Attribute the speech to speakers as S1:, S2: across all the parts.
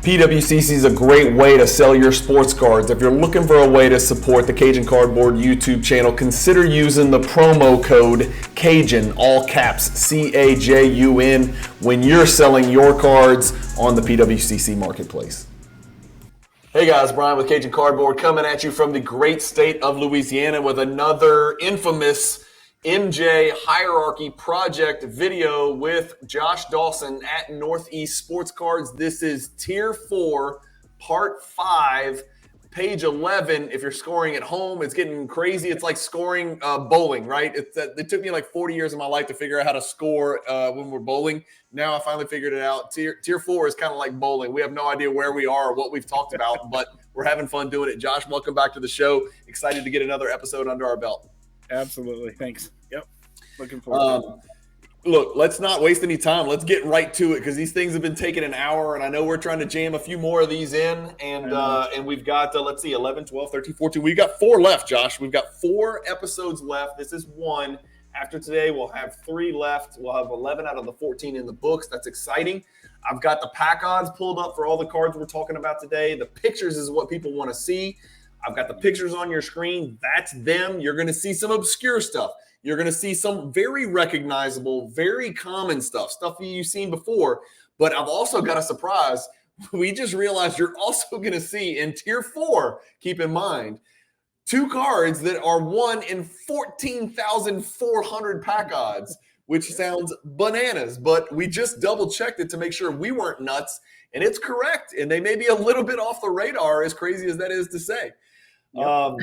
S1: PWCC is a great way to sell your sports cards. If you're looking for a way to support the Cajun Cardboard YouTube channel, consider using the promo code Cajun, all caps, CAJUN, when you're selling your cards on the PWCC marketplace. Hey guys, Brian with Cajun Cardboard coming at you from the great state of Louisiana with another infamous MJ Hierarchy Project video with Josh Dawson at Northeast Sports Cards. This is Tier 4, Part 5, page 11. If you're scoring at home, it's getting crazy. It's like scoring bowling, right? It took me like 40 years of my life to figure out how to score when we're bowling. Now I finally figured it out. Tier 4 is kind of like bowling. We have no idea where we are or what we've talked about, but we're having fun doing it. Josh, welcome back to the show. Excited to get another episode under our belt.
S2: Absolutely. Thanks. Yep. Looking forward to it.
S1: Look, let's not waste any time. Let's get right to it because these things have been taking an hour, and I know we're trying to jam a few more of these in. And we've got, let's see, 11, 12, 13, 14. We've got 4 left, Josh. We've got 4 episodes left. This is 1. After today, we'll have 3 left. We'll have 11 out of the 14 in the books. That's exciting. I've got the pack odds pulled up for all the cards we're talking about today. The pictures is what people want to see. I've got the pictures on your screen. That's them. You're going to see some obscure stuff. You're going to see some very recognizable, very common stuff you've seen before. But I've also got a surprise. We just realized you're also going to see in Tier 4, keep in mind, 2 cards that are 1 in 14,400 pack odds, which sounds bananas. But we just double-checked it to make sure we weren't nuts. And it's correct. And they may be a little bit off the radar, as crazy as that is to say. Yep.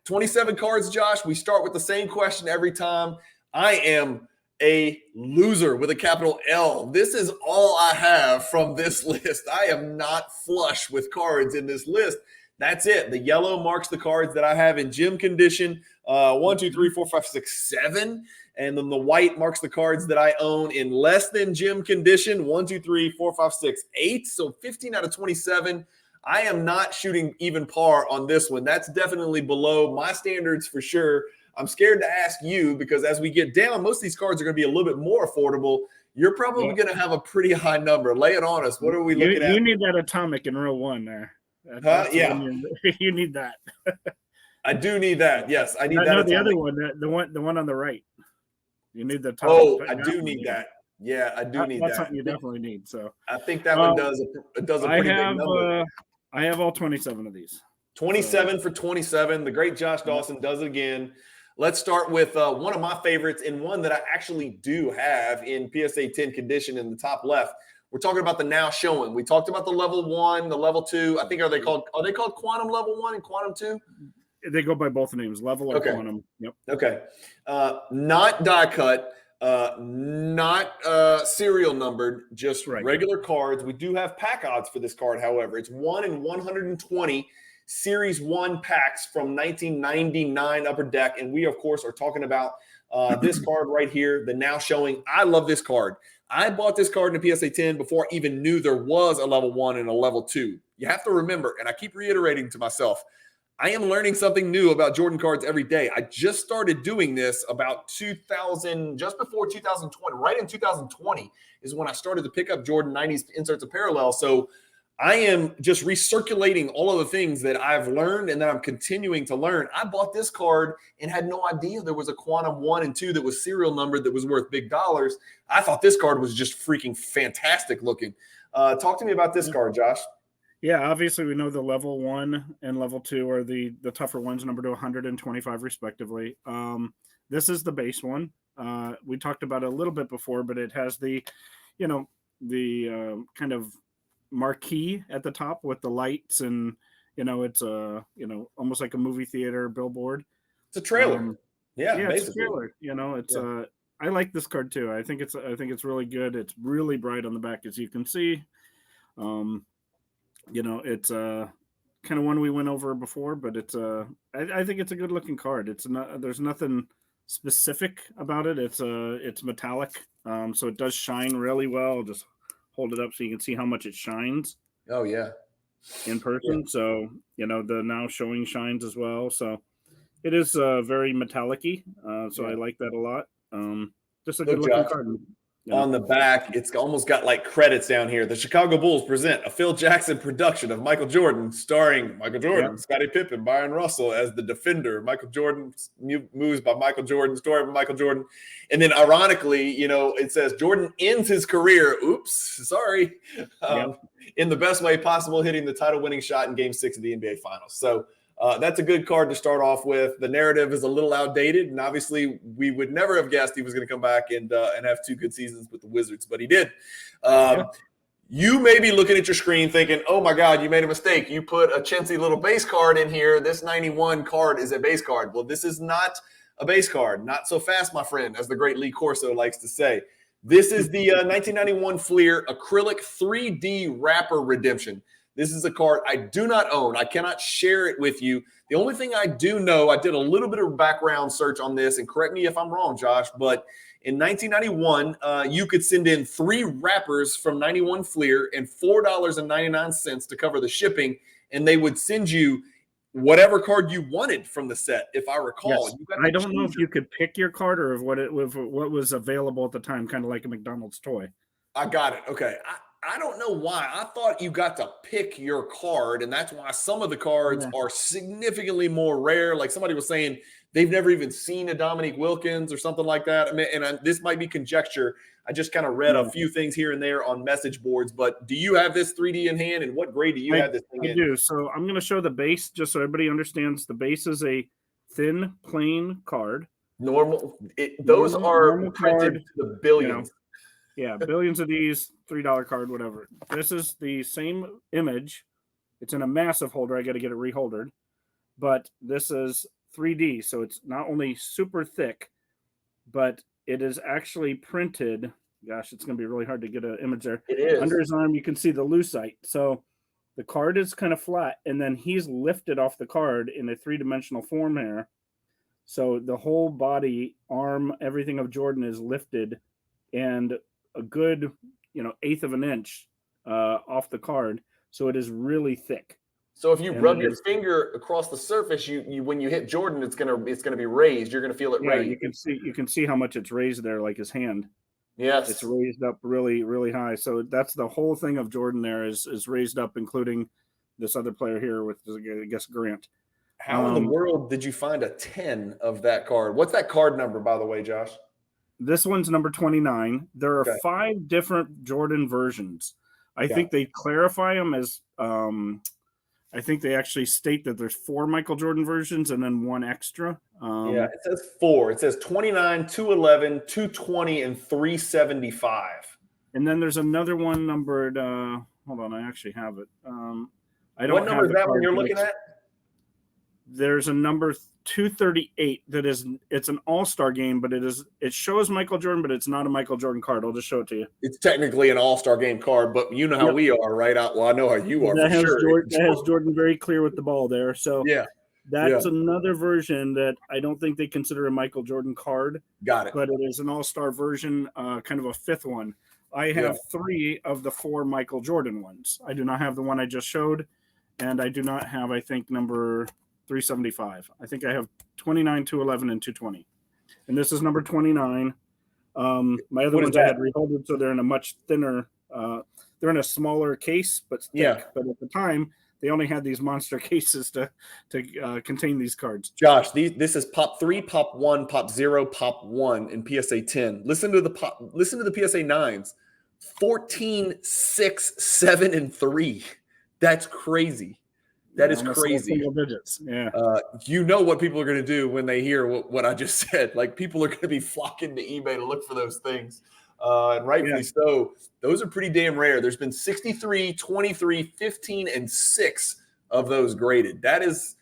S1: 27 cards, Josh. We start with the same question every time. I am a loser with a capital L. This is all I have from this list. I am not flush with cards in this list. That's it. The yellow marks the cards that I have in gym condition. 1, 2, 3, 4, 5, 6, 7. And then the white marks the cards that I own in less than gym condition. 1, 2, 3, 4, 5, 6, 8. So 15 out of 27. I am not shooting even par on this one. That's definitely below my standards for sure. I'm scared to ask you because as we get down, most of these cards are going to be a little bit more affordable. You're probably going to have a pretty high number. Lay it on us. What are we looking at?
S2: You need that atomic in row 1 there.
S1: Yeah.
S2: You need that.
S1: I do need that. Yes, I need that.
S2: No, the other one, the one on the right. You need the top.
S1: Oh, I do need that. Yeah, I do need that.
S2: That's something you definitely need. So
S1: I think that one does a pretty big number.
S2: I have all 27 of these.
S1: 27 for 27. The great Josh Dawson does it again. Let's start with one of my favorites and one that I actually do have in PSA 10 condition in the top left. We're talking about the now showing. We talked about the level 1, the level 2. I think are they called quantum level 1 and quantum 2?
S2: They go by both names, level or quantum. Yep.
S1: Okay. Not die cut. Not serial numbered, just regular cards. We do have pack odds for this card, however. It's 1 in 120 Series 1 packs from 1999 Upper Deck. And we, of course, are talking about this card right here, the now showing. I love this card. I bought this card in the PSA 10 before I even knew there was a level 1 and a level 2. You have to remember, and I keep reiterating to myself, I am learning something new about Jordan cards every day. I just started doing this about just before 2020, right in 2020 is when I started to pick up Jordan 90s inserts of parallel. So I am just recirculating all of the things that I've learned and that I'm continuing to learn. I bought this card and had no idea there was a quantum 1 and 2 that was serial numbered that was worth big dollars. I thought this card was just freaking fantastic looking. Talk to me about this card, Josh.
S2: Yeah, obviously we know the level 1 and level 2 are the tougher ones, numbered to 125 respectively. This is the base one. We talked about it a little bit before, but it has the kind of marquee at the top with the lights and, it's almost like a movie theater billboard.
S1: It's a trailer.
S2: Yeah, it's a trailer. I like this card too. I think it's really good. It's really bright on the back, as you can see. It's kind of one we went over before, but it's I think it's a good looking card. There's nothing specific about it. It's metallic, so it does shine really well. I'll just hold it up so you can see how much it shines.
S1: Oh yeah,
S2: in person. Yeah. So the now showing shines as well. So it is very metallic-y. So I like that a lot. Just a good looking card.
S1: On the back, it's almost got like credits down here. The Chicago Bulls present a Phil Jackson production of Michael Jordan, starring Michael Jordan, Scottie Pippen, Byron Russell as the defender. Michael Jordan moves by Michael Jordan, story by Michael Jordan. And then ironically, it says Jordan ends his career. Oops, sorry. In the best way possible, hitting the title-winning shot in Game 6 of the NBA Finals. So that's a good card to start off with. The narrative is a little outdated, and obviously we would never have guessed he was going to come back and have 2 good seasons with the Wizards, but he did. You may be looking at your screen thinking, oh, my God, you made a mistake. You put a chintzy little base card in here. This 91 card is a base card. Well, this is not a base card. Not so fast, my friend, as the great Lee Corso likes to say. This is the 1991 Fleer Acrylic 3D Wrapper Redemption. This is a card I do not own. I cannot share it with you. The only thing I do know, I did a little bit of background search on this, and correct me if I'm wrong, Josh, but in 1991, you could send in 3 wrappers from 91 Fleer and $4.99 to cover the shipping, and they would send you whatever card you wanted from the set, if I recall.
S2: Yes. I don't know if you could pick your card or what was available at the time, kind of like a McDonald's toy.
S1: I got it. Okay. I don't know why. I thought you got to pick your card, and that's why some of the cards are significantly more rare. Like somebody was saying they've never even seen a Dominique Wilkins or something like that. I mean, this might be conjecture. I just kind of read a few things here and there on message boards. But do you have this 3D in hand, and what grade do you have this thing in?
S2: I do. So I'm going to show the base just so everybody understands. The base is a thin, plain card.
S1: Normal. Those are printed to the billions.
S2: Billions of these, $3 card, whatever. This is the same image. It's in a massive holder. I got to get it reholdered. But this is 3D, so it's not only super thick, but it is actually printed. Gosh, it's going to be really hard to get an image there.
S1: It is.
S2: Under his arm, you can see the lucite. So the card is kind of flat, and then he's lifted off the card in a 3-dimensional form here. So the whole body, arm, everything of Jordan is lifted, and a good, 1/8 of an inch off the card. So it is really thick.
S1: So if you rub your finger across the surface, you when you hit Jordan, it's gonna be raised. You're gonna feel it raised.
S2: You can see how much it's raised there, like his hand.
S1: Yes,
S2: it's raised up really, really high. So that's the whole thing of Jordan. There is raised up, including this other player here with, I guess, Grant.
S1: How in the world did you find a 10 of that card? What's that card number, by the way, Josh?
S2: This one's number 29. There are 5 different Jordan versions. I think they clarify them as I think they actually state that there's 4 Michael Jordan versions and then 1 extra.
S1: It says 4. It says 29, 211, 220, and 375.
S2: And then there's another one numbered. Hold on, I actually have it. I don't.
S1: What number is that one you're looking at?
S2: There's a number 238 it's an all-star game, but it shows Michael Jordan, but it's not a Michael Jordan card. I'll just show it to you.
S1: It's technically an all-star game card, but you know how we are, right? I know how you are
S2: that
S1: for sure.
S2: That has Jordan very clear with the ball there. So that's another version that I don't think they consider a Michael Jordan card.
S1: Got it.
S2: But it is an all-star version, kind of a 5th one. I have 3 of the 4 Michael Jordan ones. I do not have the one I just showed, and I do not have, I think, number 375. I think I have 29, 211, and 220. And this is number 29. My other ones I had reholded, so they're in a much thinner, they're in a smaller case, but thick. But at the time, they only had these monster cases to contain these cards.
S1: Josh, this is Pop 3, Pop 1, Pop 0, Pop 1 in PSA 10. Listen to the PSA 9s. 14, 6, 7, and 3. That's crazy. That is crazy.
S2: Single digits. Yeah.
S1: You know what people are going to do when they hear what I just said. Like, people are going to be flocking to eBay to look for those things. And rightfully so. Those are pretty damn rare. There's been 63, 23, 15, and 6 of those graded. That is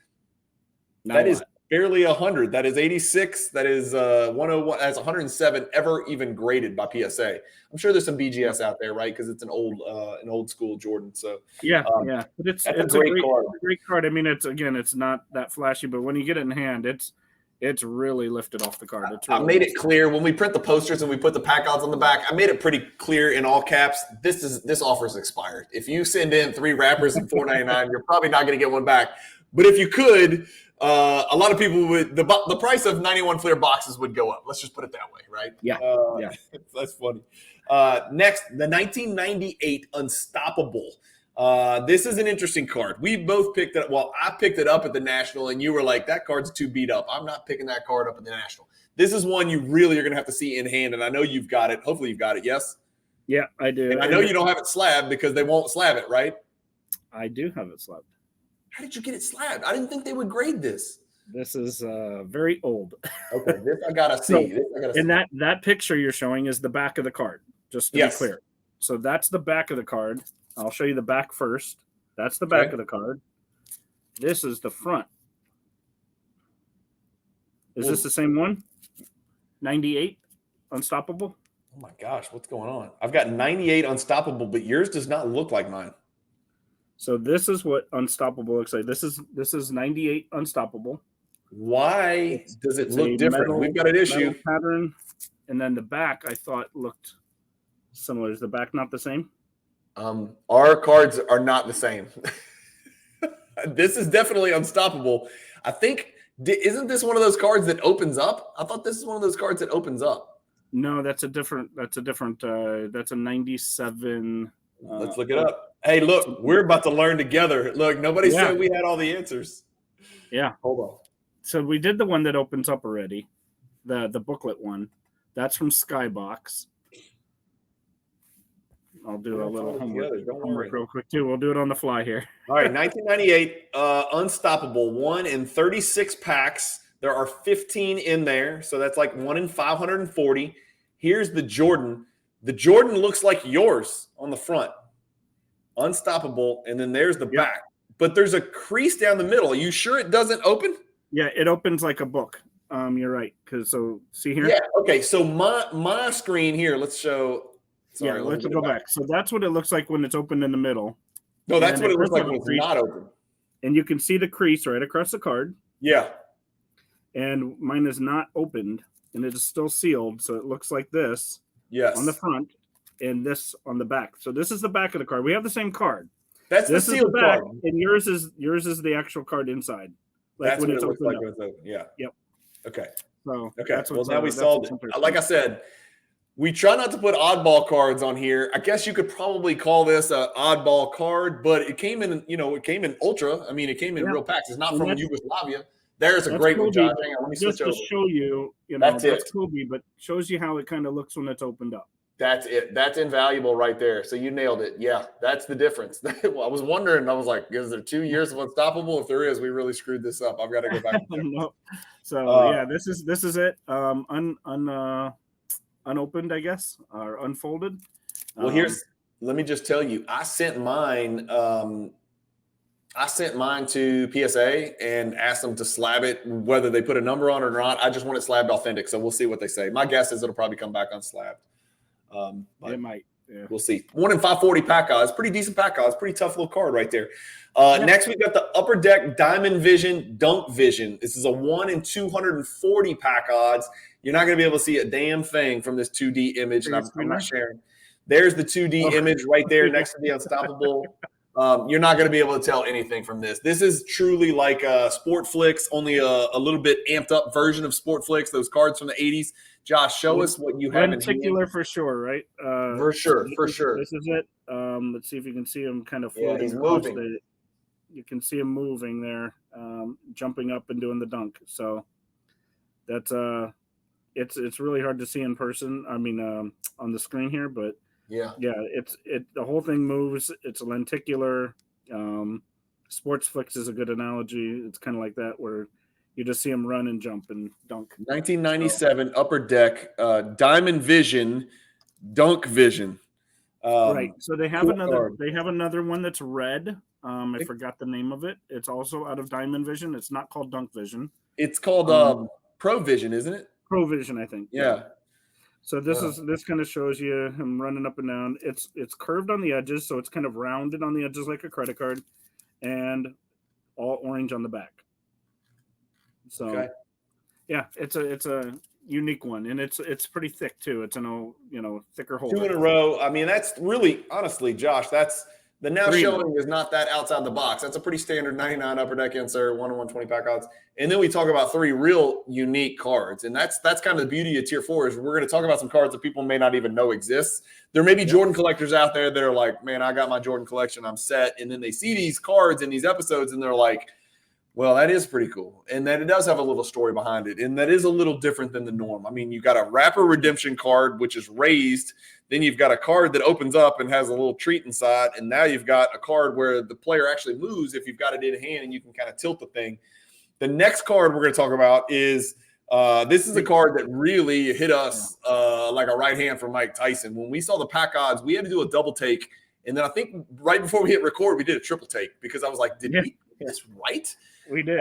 S1: barely 100. That is 86. That is 101. That's 107 ever even graded by PSA. I'm sure there's some BGS out there, right? Because it's an old school Jordan. So
S2: but it's a great card. I mean, it's not that flashy, but when you get it in hand, it's really lifted off the card.
S1: I made it clear when we print the posters and we put the pack outs on the back. I made it pretty clear in all caps. This offer's expired. If you send in 3 wrappers and $4.99, you're probably not going to get one back. But if you could, a lot of people would. The price of 91 Fleer boxes would go up. Let's just put it that way, right?
S2: Yeah.
S1: That's funny. Next, the 1998 Unstoppable. This is an interesting card. We both picked it up. Well, I picked it up at the National, and you were like, that card's too beat up. I'm not picking that card up at the National. This is one you really are going to have to see in hand, and I know you've got it. Hopefully you've got it, yes?
S2: Yeah, I do.
S1: And I know you don't have it slabbed because they won't slab it, right?
S2: I do have it slabbed.
S1: How did you get it slabbed? I didn't think they would grade this.
S2: This is very old.
S1: Okay, this I gotta see.
S2: And that picture you're showing is the back of the card, just to be clear. So that's the back of the card. I'll show you the back first. That's the back of the card. This is the front. Is this the same one? 98 Unstoppable?
S1: Oh my gosh, what's going on? I've got 98 Unstoppable, but yours does not look like mine.
S2: So this is what Unstoppable looks like. This is 98 Unstoppable.
S1: Why does it look different? We've got an issue.
S2: Pattern, and then the back I thought looked similar. Is the back not the same?
S1: Our cards are not the same. This is definitely Unstoppable. I think, isn't this one of those cards that opens up? I thought this is one of those cards that opens up.
S2: No, that's a different, that's a 97.
S1: Let's look it up. Hey, look, we're about to learn together. Look, nobody said we had all the answers.
S2: Yeah.
S1: Hold on.
S2: So we did the one that opens up already, the booklet one. That's from Skybox. I'll do a little homework real quick too. We'll do it on the fly here.
S1: All right, 1998 Unstoppable, 1 in 36 packs. There are 15 in there, so that's like 1 in 540. Here's the Jordan. The Jordan looks like yours on the front. Unstoppable, and then there's the back. But there's a crease down the middle. Are you sure it doesn't open?
S2: Yeah, it opens like a book. You're right. So see here?
S1: Yeah, okay. So my screen here, let's show. Sorry,
S2: let's go back. So that's what it looks like when it's open in the middle.
S1: No, that's what it looks like when it's not open.
S2: And you can see the crease right across the card.
S1: Yeah.
S2: And mine is not opened, and it is still sealed. So it looks like this on the front and this on the back. So this is the back of the card. We have the same card.
S1: That's the sealed card.
S2: And yours is the actual card inside. Like
S1: that's
S2: when
S1: what
S2: it's
S1: it looks
S2: open
S1: like when it's open. Yeah.
S2: Yep.
S1: Okay.
S2: So
S1: well, now we solved it. Like I said, we try not to put oddball cards on here. I guess you could probably call this an oddball card, but it came in, it came in ultra. I mean, it came in real packs. It's not from Yugoslavia. There's a great one, Josh. Hang on, let me switch over.
S2: Just to show you, that's Kobe, but shows you how it kind of looks when it's opened up.
S1: That's it. That's invaluable right there. So you nailed it. Yeah, that's the difference. Well, I was wondering. I was like, is there 2 years of Unstoppable? If there is, we really screwed this up. I've got to go back.
S2: No. So this is it. Unopened, I guess, or unfolded.
S1: Well, let me just tell you, I sent mine to PSA and asked them to slab it, whether they put a number on it or not. I just want it slabbed authentic, so we'll see what they say. My guess is it'll probably come back unslabbed.
S2: It might. Yeah.
S1: We'll see. 1 in 540 pack odds. Pretty decent pack odds. Pretty tough little card right there. Next, we've got the Upper Deck Diamond Vision Dunk Vision. This is a 1 in 240 pack odds. You're not going to be able to see a damn thing from this 2D image, and I'm not sharing. There's the 2D image right there next to the Unstoppable. You're not going to be able to tell anything from this. This is truly like Sport Flicks, only a little bit amped up version of Sport Flicks, those cards from the 80s. Josh, show us what you have in
S2: particular for sure, right?
S1: For sure.
S2: This is it. Let's see if you can see him kind of floating.
S1: Yeah, he's moving.
S2: You can see him moving there, jumping up and doing the dunk. So that's it's really hard to see in person. I mean, on the screen here, but yeah, the whole thing moves. It's a lenticular. Sports Flicks is a good analogy. It's kind of like that where you just see him run and jump and dunk.
S1: 1997 Upper Deck Diamond Vision Dunk Vision.
S2: Right. So they have another one that's red. I forgot the name of it. It's also out of Diamond Vision. It's not called Dunk Vision.
S1: It's called Pro Vision, isn't it?
S2: Pro Vision, I think.
S1: Yeah.
S2: So this kind of shows you him running up and down. It's curved on the edges, so it's kind of rounded on the edges like a credit card, and all orange on the back. So, yeah, it's a unique one, and it's pretty thick too. It's thicker hole.
S1: 2 in a row. I mean, that's really honestly, Josh. The now showing is not that outside the box. That's a pretty standard 99 upper deck insert, 1 in 120 pack odds. And then we talk about 3 real unique cards. And that's kind of the beauty of tier 4 is we're going to talk about some cards that people may not even know exists. There may be Jordan collectors out there that are like, man, I got my Jordan collection, I'm set. And then they see these cards in these episodes and they're like, well, that is pretty cool. And that it does have a little story behind it. And that is a little different than the norm. I mean, you got a Rapper Redemption card, which is raised. Then you've got a card that opens up and has a little treat inside. And now you've got a card where the player actually moves if you've got it in hand and you can kind of tilt the thing. The next card we're going to talk about is this is a card that really hit us like a right hand from Mike Tyson. When we saw the pack odds, we had to do a double take. And then I think right before we hit record, we did a triple take because I was like, did we get this right?
S2: We did,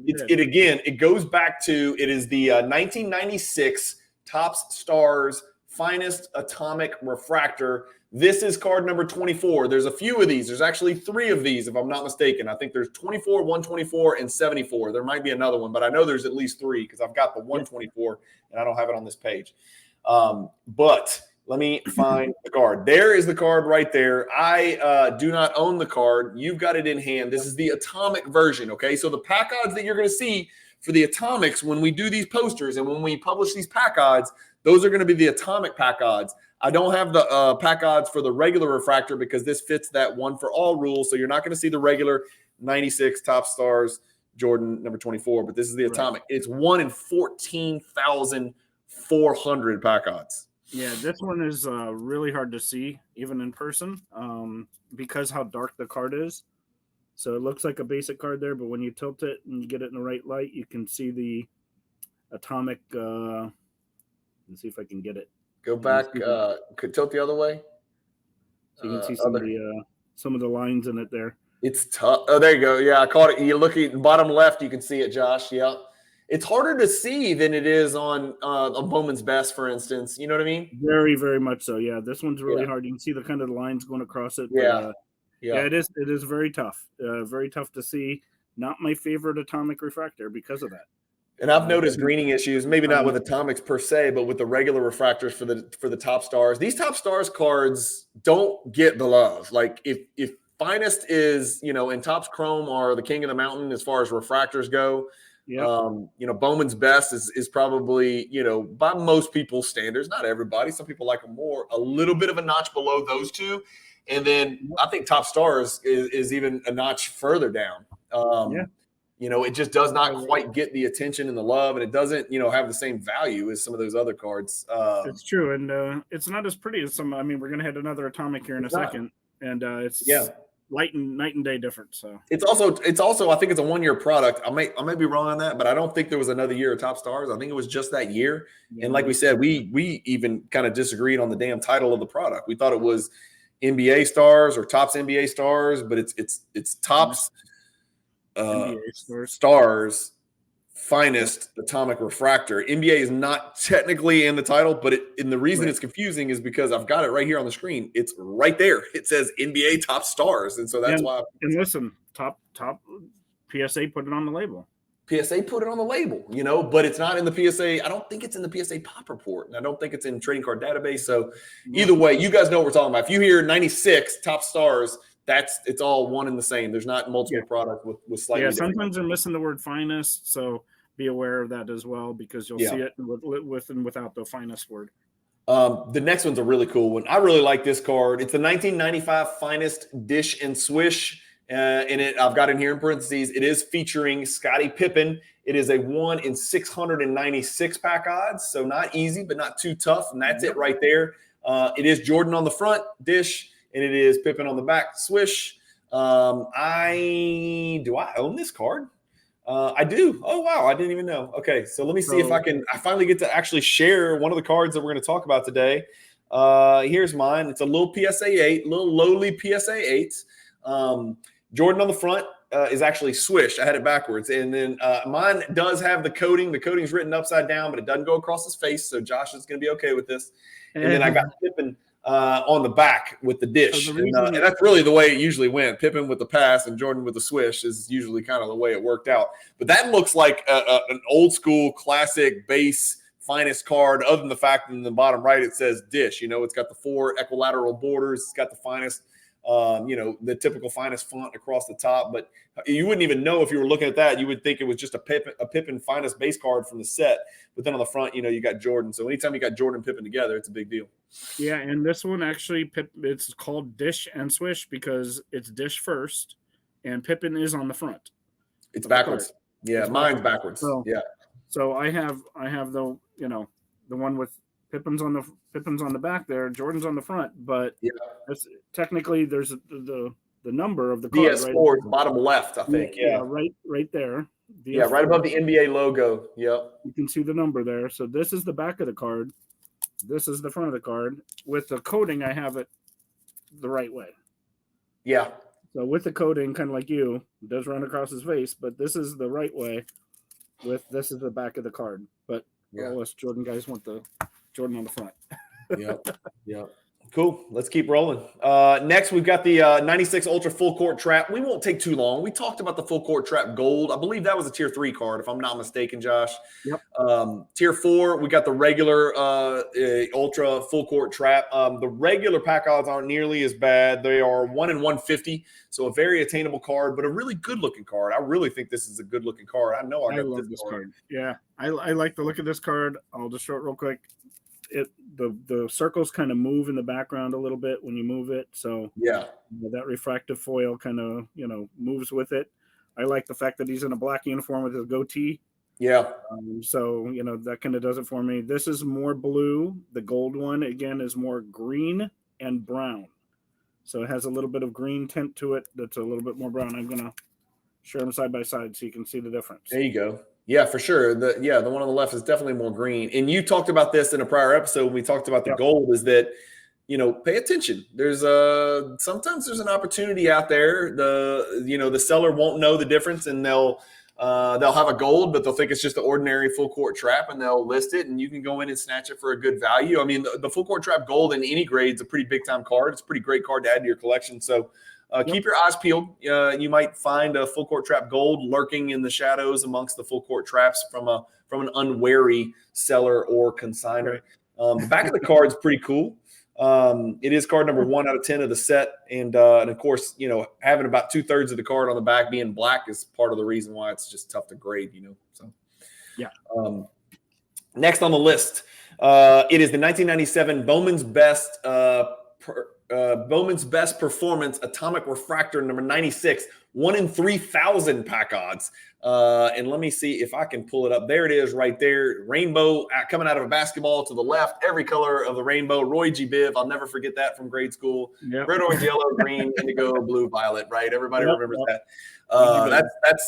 S1: It goes back to, it is the 1996 Topps Stars Finest Atomic Refractor. This is card number 24. There's a few of these. There's actually 3 of these, if I'm not mistaken. I think there's 24, 124, and 74. There might be another one, but I know there's at least 3 because I've got the 124, and I don't have it on this page. But let me find the card. There is the card right there. I do not own the card. You've got it in hand. This is the Atomic version, okay? So the pack odds that you're going to see for the Atomics when we do these posters and when we publish these pack odds, those are going to be the Atomic pack odds. I don't have the pack odds for the regular refractor because this fits that one for all rule. So you're not going to see the regular 96 Topps Stars Jordan number 24, but this is the Atomic. It's 1 in 14,400 pack odds.
S2: Yeah, this one is really hard to see, even in person, because how dark the card is. So it looks like a basic card there, but when you tilt it and you get it in the right light, you can see the Atomic. Let's see if I can get it.
S1: Go back. Could tilt the other way.
S2: So you can see some of the lines in it there.
S1: It's tough. Oh, there you go. Yeah, I caught it. You look at the bottom left, you can see it, Josh. Yeah. It's harder to see than it is on Bowman's Best, for instance. You know what I mean?
S2: Very, very much so. Yeah, this one's really hard. You can see the kind of lines going across it. But, it is. It is very tough. Very tough to see. Not my favorite Atomic refractor because of that.
S1: And I've noticed greening issues, maybe not with Atomics per se, but with the regular refractors for the Top Stars. These Top Stars cards don't get the love. Like if Finest is, and Topps Chrome are the king of the mountain as far as refractors go. Yeah. Bowman's Best is probably, by most people's standards, not everybody. Some people like them more, a little bit of a notch below those two. And then I think Top Stars is even a notch further down. It just does not quite get the attention and the love, and it doesn't, have the same value as some of those other cards.
S2: It's true, and it's not as pretty as some. I mean, we're going to hit another Atomic here in a second, and it's night and day difference. So
S1: it's also I think it's a 1-year product. I may be wrong on that, but I don't think there was another year of Top Stars. I think it was just that year. Yeah. And like we said, we even kind of disagreed on the damn title of the product. We thought it was NBA Stars or Topps NBA Stars, but it's Topps Stars Finest Atomic Refractor. NBA is not technically in the title, but the reason it's confusing is because I've got it right here on the screen. It's right there. It says NBA Top Stars, and so that's why.
S2: And listen, top PSA put it on the label.
S1: PSA put it on the label, but it's not in the PSA. I don't think it's in the PSA Pop Report, and I don't think it's in Trading Card Database. So either way, you guys know what we're talking about. If you hear 96 Top Stars, it's all one and the same. There's not multiple product with slightly. Yeah,
S2: sometimes they're missing the word finest, so be aware of that as well because you'll see it with and without the finest word.
S1: The next one's a really cool one. I really like this card. It's the 1995 Finest Dish and Swish. In it, I've got in here in parentheses. It is featuring Scottie Pippen. It is a 1 in 696 pack odds, so not easy, but not too tough. And that's it right there. It is Jordan on the front, Dish. And it is Pippen on the back, Swish. Do I own this card? I do. Oh, wow. I didn't even know. Okay, so let me see if I finally get to actually share one of the cards that we're going to talk about today. Here's mine. It's a little PSA 8, little lowly PSA 8. Jordan on the front is actually Swish. I had it backwards. And then mine does have the coating. The coating's written upside down, but it doesn't go across his face, so Josh is going to be okay with this. And then I got Pippen on the back with the dish. So and that's really the way it usually went. Pippen with the pass and Jordan with the swish is usually kind of the way it worked out. But that looks like an old school classic base finest card, other than the fact that in the bottom right it says dish. It's got the 4 equilateral borders. It's got the finest The typical finest font across the top. But you wouldn't even know if you were looking at that. You would think it was just a Pippen finest base card from the set. But then on the front, you got Jordan. So anytime you got Jordan and Pippen together, it's a big deal.
S2: Yeah, and this one actually, it's called Dish and Swish because it's Dish first, and Pippen is on the front.
S1: It's backwards. Yeah,
S2: it's
S1: mine's backwards. Yeah.
S2: So I have the the one with Pippen's on the back there, Jordan's on the front, but technically there's the number of the card
S1: DS4 right bottom left, I think.
S2: Yeah, right there.
S1: DS4. Right above the NBA logo. Yep.
S2: You can see the number there. So this is the back of the card. This is the front of the card. With the coding, I have it the right way.
S1: Yeah.
S2: So with the coding, kind of like it does run across his face, but this is the right way. This is the back of the card. But all us Jordan guys want the Jordan on the front.
S1: Yep. Cool. Let's keep rolling. Next, we've got the 96 Ultra Full Court Trap. We won't take too long. We talked about the Full Court Trap Gold. I believe that was a Tier 3 card, if I'm not mistaken, Josh.
S2: Yep.
S1: Tier 4, we got the regular Ultra Full Court Trap. The regular pack odds aren't nearly as bad. They are 1 in 150, so a very attainable card, but a really good-looking card. I really think this is a good-looking card. I know I love this card.
S2: Yeah, I like the look of this card. I'll just show it real quick. The circles kind of move in the background a little bit when you move it, so that refractive foil kind of moves with it. I like the fact that he's in a black uniform with his goatee. So that kind of does it for me. This is more blue. The gold one again is more green and brown, so it has a little bit of green tint to it that's a little bit more brown. I'm gonna share them side by side so you can see the difference.
S1: There you go. Yeah, for sure. The one on the left is definitely more green. And you talked about this in a prior episode when we talked about the gold, is that, pay attention. There's sometimes there's an opportunity out there. The seller won't know the difference, and they'll have a gold, but they'll think it's just the ordinary Full Court Trap, and they'll list it, and you can go in and snatch it for a good value. I mean, the Full Court Trap Gold in any grade is a pretty big time card. It's a pretty great card to add to your collection. So keep your eyes peeled. You might find a Full Court Trap Gold lurking in the shadows amongst the Full Court Traps from an unwary seller or consignor. The back of the card is pretty cool. It is card number 1 out of 10 of the set, and of course, having about 2/3 of the card on the back being black is part of the reason why it's just tough to grade. So next on the list, it is the 1997 Bowman's Best Performance Atomic Refractor number 96, 1 in 3,000 pack odds. And let me see if I can pull it up. There it is right there. Rainbow coming out of a basketball to the left, every color of the rainbow. Roy G. Biv, I'll never forget that from grade school. Red, orange, yellow, green, indigo, blue, violet, right? Everybody remembers that.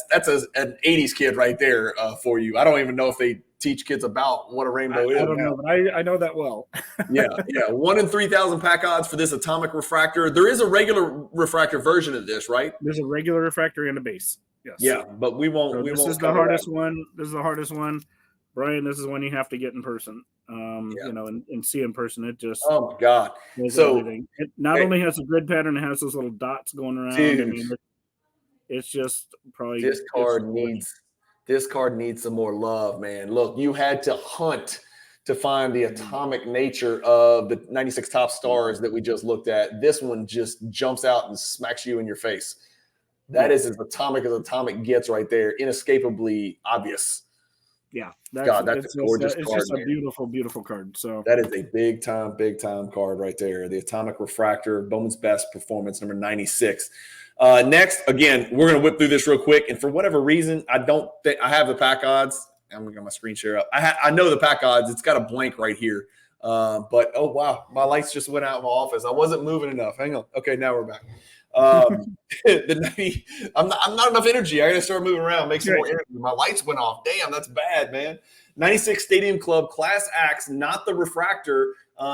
S1: That's an 80s kid right there for you. I don't even know if they teach kids about what a rainbow is.
S2: I don't know, but I know that well.
S1: 1 in 3,000 pack odds for this atomic refractor. There is a regular refractor version of this, right?
S2: There's a regular refractor and a base. Yes.
S1: Yeah, but we won't.
S2: So this is the hardest one. This is the hardest one, Brian. This is one you have to get in person. And see in person. It just
S1: my God. So
S2: everything. It not only has a grid pattern, it has those little dots going around.
S1: Dude.
S2: I mean, it's just probably
S1: this card needs some more love, man. Look, you had to hunt to find the atomic nature of the 96 top stars that we just looked at. This one just jumps out and smacks you in your face. That is as atomic gets right there. Inescapably obvious.
S2: Yeah.
S1: That's a gorgeous card.
S2: It's just a beautiful, beautiful card. So
S1: that is a big time card right there. The Atomic Refractor, Bowman's Best Performance, number 96. Next, again, we're going to whip through this real quick. And for whatever reason, I don't think I have the pack odds. I'm going to get my screen share up. I know the pack odds. It's got a blank right here. But, oh, wow, my lights just went out in my office. I wasn't moving enough. Hang on. Okay, now we're back. I'm not enough energy. I got to start moving around, make some more energy. My lights went off. Damn, that's bad, man. 96 Stadium Club Class Axe, not the refractor,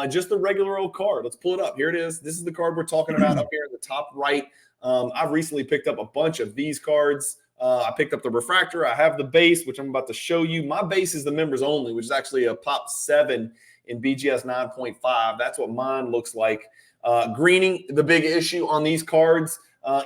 S1: just the regular old card. Let's pull it up. Here it is. This is the card we're talking about up here in the top right. I've recently picked up a bunch of these cards. I picked up the refractor. I have the base, which I'm about to show you. My base is the members only, which is actually a Pop 7 in BGS 9.5. That's what mine looks like. Greening, the big issue on these cards,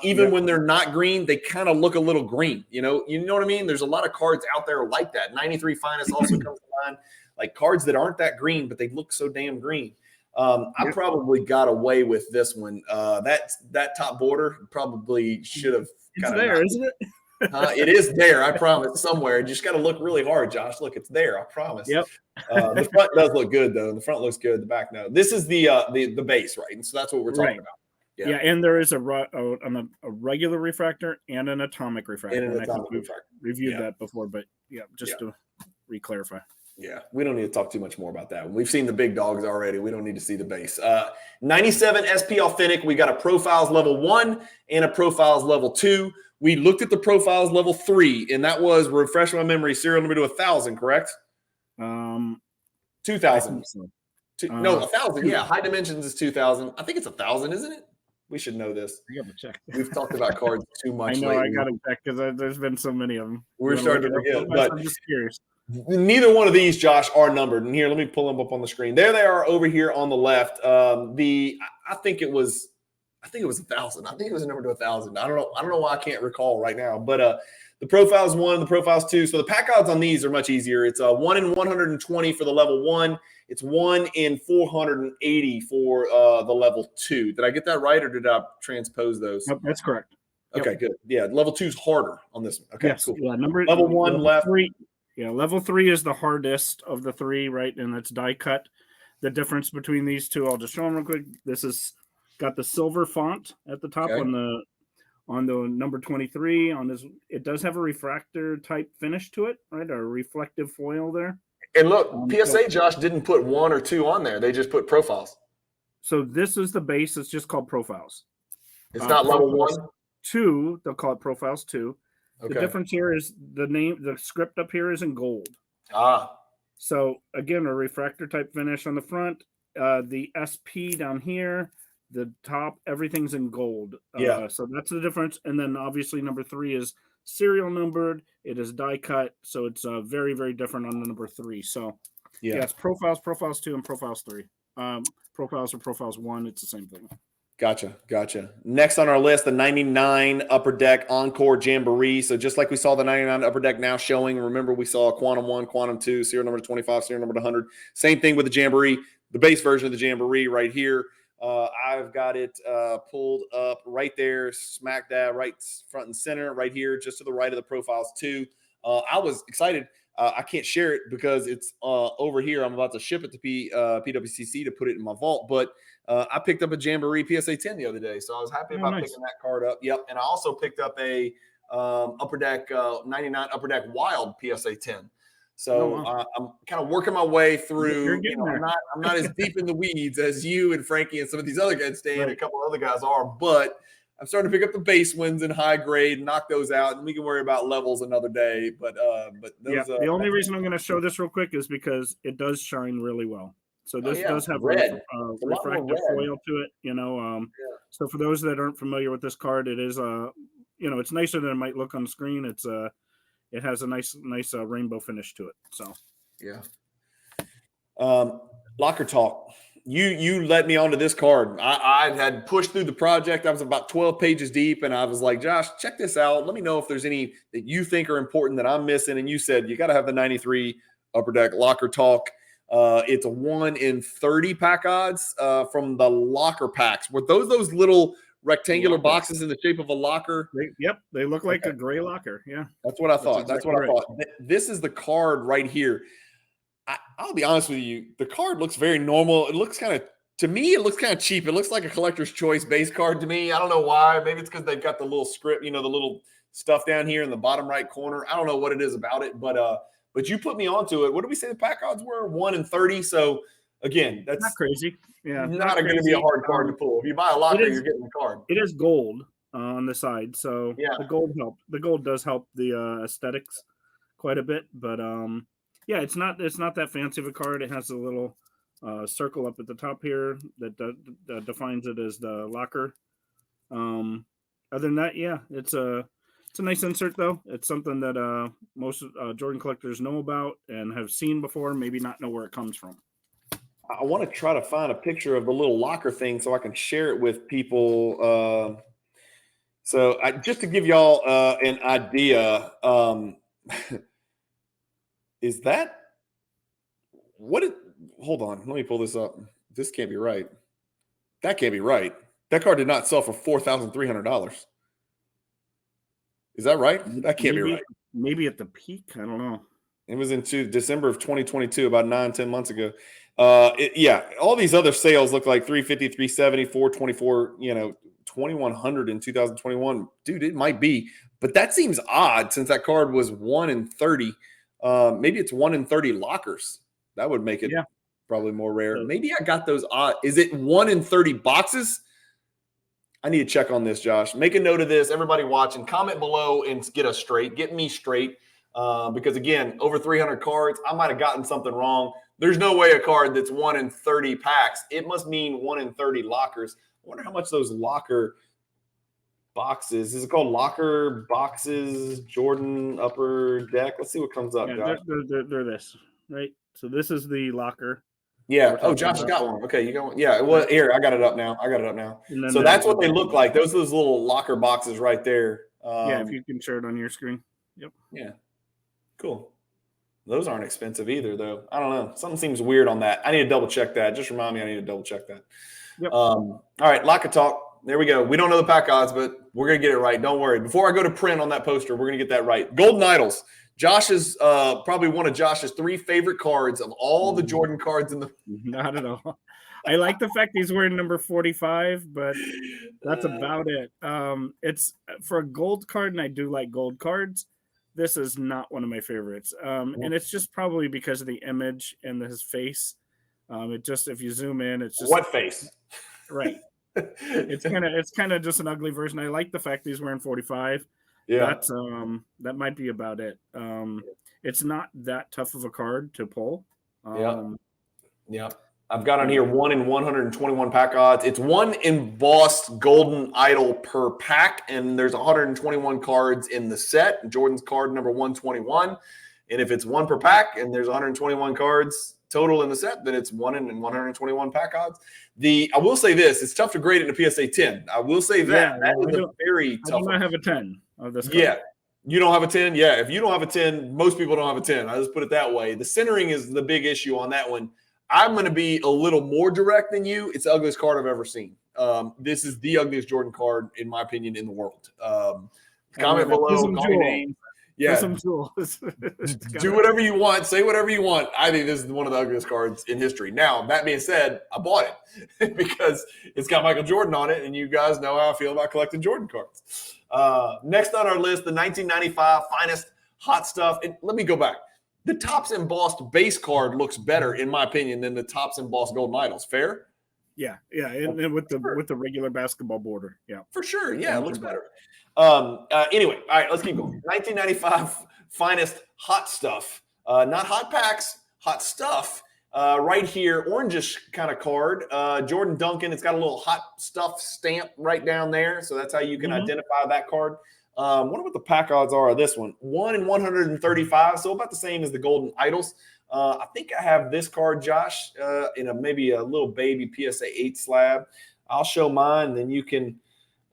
S1: even when they're not green, they kind of look a little green. You know what I mean? There's a lot of cards out there like that. 93 Finest also comes to mind, like cards that aren't that green, but they look so damn green. I probably got away with this one. That top border probably should have.
S2: It's there, isn't it?
S1: It is there, I promise, somewhere. You just got to look really hard, Josh. Look, it's there, I promise.
S2: Yep.
S1: The front does look good, though. The front looks good. The back, no. This is the base, right? And so that's what we're talking about.
S2: Yeah, and there is a regular refractor and an atomic refractor.
S1: And an atomic
S2: we've
S1: refractor.
S2: reviewed that before, but just to re-clarify.
S1: Yeah, we don't need to talk too much more about that. We've seen the big dogs already. We don't need to see the base. 97 SP Authentic. We got a Profiles level 1 and a Profiles level 2. We looked at the Profiles level 3, and that was, refresh my memory, serial number to 1,000, correct? 2,000.
S2: So.
S1: No, 1,000. Yeah, High Dimensions is 2,000. I think it's 1,000, isn't it? We should know this.
S2: I gotta check.
S1: We've talked about cards too much.
S2: I know.
S1: lately.
S2: I gotta check because there's been so many of them.
S1: We're starting to forget, but
S2: I'm just curious.
S1: Neither one of these, Josh, are numbered. And here, let me pull them up on the screen. There they are over here on the left. I think it was 1,000. I think it was a number to 1,000. I don't know why I can't recall right now. But the Profiles 1, the Profiles 2. So the pack odds on these are much easier. It's 1 in 120 for the level 1. It's 1 in 480 for the level 2. Did I get that right, or did I transpose those?
S2: Nope, that's correct.
S1: Okay, good. Yeah, level 2 is harder on this one. Okay,
S2: yes,
S1: cool.
S2: Yeah,
S1: level 1 left.
S2: 3. Yeah, level 3 is the hardest of the 3, right? And it's die cut. The difference between these two, I'll just show them real quick. This is got the silver font at the top on the number 23. On this, it does have a refractor type finish to it, right? A reflective foil there.
S1: And look, PSA Josh didn't put 1 or 2 on there. They just put Profiles.
S2: So this is the base. It's just called Profiles.
S1: It's not level 1?
S2: 2, they'll call it Profiles 2.
S1: Okay.
S2: The difference here is the script up here is in gold. So again, a refractor type finish on the front. The SP down here, the top, everything's in gold. So that's the difference. And then obviously number 3 is serial numbered. It is die cut. So it's very, very different on the number 3. So it's Profiles, Profiles 2, and Profiles 3. Profiles or Profiles 1, it's the same thing.
S1: Gotcha. Next on our list, the 99 Upper Deck Encore Jamboree. So just like we saw the 99 Upper Deck now showing, remember we saw Quantum 1, Quantum 2, serial number 25, serial number 100. Same thing with the Jamboree, the base version of the Jamboree right here. I've got it pulled up right there, smack that right front and center right here, just to the right of the Profiles 2. I was excited. I can't share it because it's over here. I'm about to ship it to PWCC to put it in my vault, but I picked up a Jamboree PSA 10 the other day, so I was happy about picking that card up. Yep, and I also picked up a Upper Deck 99 Upper Deck Wild PSA 10. So I'm kind of working my way through. I'm not as deep in the weeds as you and Frankie and some of these other guys, Stan, and a couple other guys are, but I'm starting to pick up the base ones in high grade, knock those out, and we can worry about levels another day. But those,
S2: the only reason I'm going to show this real quick is because it does shine really well. So this does have
S1: red.
S2: Refractive foil to it, So for those that aren't familiar with this card, it is it's nicer than it might look on the screen. It's it has a nice rainbow finish to it. So
S1: Locker Talk. You led me onto this card. I had pushed through the project. I was about 12 pages deep, and I was like, Josh, check this out. Let me know if there's any that you think are important that I'm missing. And you said you got to have the 93 Upper Deck Locker Talk. It's a 1 in 30 pack odds from the locker packs. Were those little rectangular boxes in the shape of a locker?
S2: They look like a gray locker. Yeah,
S1: that's what I thought. That's what I thought. This is the card right here. I'll be honest with you. The card looks very normal. It looks kind of, to me, it looks kind of cheap. It looks like a collector's choice base card to me. I don't know why. Maybe it's because they've got the little script, the little stuff down here in the bottom right corner. I don't know what it is about it, but you put me onto it. What did we say the pack odds were? 1 in 30. So again, that's
S2: not crazy. Yeah,
S1: not going to be a hard card to pull. If you buy a locker, you're getting the card.
S2: It is gold on the side, so the gold helped. The gold does help the aesthetics quite a bit, but it's not that fancy of a card. It has a little circle up at the top here that defines it as the locker. Other than that, it's a nice insert though. It's something that most Jordan collectors know about and have seen before, maybe not know where it comes from.
S1: I want to try to find a picture of the little locker thing so I can share it with people. So just to give y'all an idea, is that what it? Hold on, let me pull this up. This can't be right. That can't be right. That card did not sell for $4,300. Is that right? That can't be right.
S2: Maybe at the peak. I don't know.
S1: It was into December of 2022, about 9-10 months ago. All these other sales look like 350, 370, 424, 2100 in 2021. Dude, it might be, but that seems odd since that card was 1 in 30. Maybe it's 1 in 30 lockers. That would make it probably more rare. Maybe I got those odd. Is it 1 in 30 boxes? I need to check on this, Josh. Make a note of this. Everybody watching, comment below and get us straight. Get me straight. Because, again, over 300 cards, I might have gotten something wrong. There's no way a card that's 1 in 30 packs. It must mean 1 in 30 lockers. I wonder how much those locker boxes. Is it called locker boxes, Jordan upper deck? Let's see what comes up, Josh.
S2: They're this, right? So this is the locker.
S1: Yeah. Oh, Josh got one. Okay, you got one. Yeah. Well, here, I got it up now. So that's what they look like. Those little locker boxes right there.
S2: If you can share it on your screen. Yep.
S1: Yeah. Cool. Those aren't expensive either, though. I don't know. Something seems weird on that. I need to double check that. Just remind me I need to double check that.
S2: Yep.
S1: All right, locker talk. There we go. We don't know the pack odds, but we're going to get it right. Don't worry. Before I go to print on that poster, we're going to get that right. Golden Idols. Josh is probably one of Josh's 3 favorite cards of all the Jordan cards in the.
S2: Not at all. I like the fact he's wearing number 45, but that's about it. It's for a gold card, and I do like gold cards. This is not one of my favorites. And it's just probably because of the image and his face. If you zoom in, it's just
S1: what face?
S2: Right. It's kind of just an ugly version. I like the fact he's wearing 45.
S1: Yeah.
S2: That might be about it. It's not that tough of a card to pull.
S1: Yeah. I've got on here 1 in 121 pack odds. It's 1 embossed golden idol per pack, and there's 121 cards in the set. Jordan's card number 121. And if it's 1 per pack and there's 121 cards total in the set, then it's 1 in 121 pack odds. I will say this: it's tough to grade it in a PSA 10. I will say that is a very tough.
S2: I do not have a 10 of this card.
S1: Yeah. You don't have a 10? Yeah. If you don't have a 10, most people don't have a 10. I just put it that way. The centering is the big issue on that one. I'm going to be a little more direct than you. It's the ugliest card I've ever seen. This is the ugliest Jordan card, in my opinion, in the world. Comment below. Call your name. Yeah. Do whatever you want. Say whatever you want. I think this is one of the ugliest cards in history. Now, that being said, I bought it because it's got Michael Jordan on it, and you guys know how I feel about collecting Jordan cards. Next on our list, the 1995 finest hot stuff. And let me go back. The Topps embossed base card looks better, in my opinion, than the Topps embossed golden idols. Fair?
S2: Yeah, and with the regular basketball border. Yeah,
S1: for sure. Yeah, it looks better. Anyway, all right, let's keep going. 1995 finest hot stuff, not hot packs, hot stuff. Right here, orangish kind of card. Jordan Duncan. It's got a little hot stuff stamp right down there, so that's how you can identify that card. Wonder what the pack odds are of this one. 1 in 135, so about the same as the Golden Idols. I think I have this card, Josh, in maybe a little baby PSA 8 slab. I'll show mine, then you can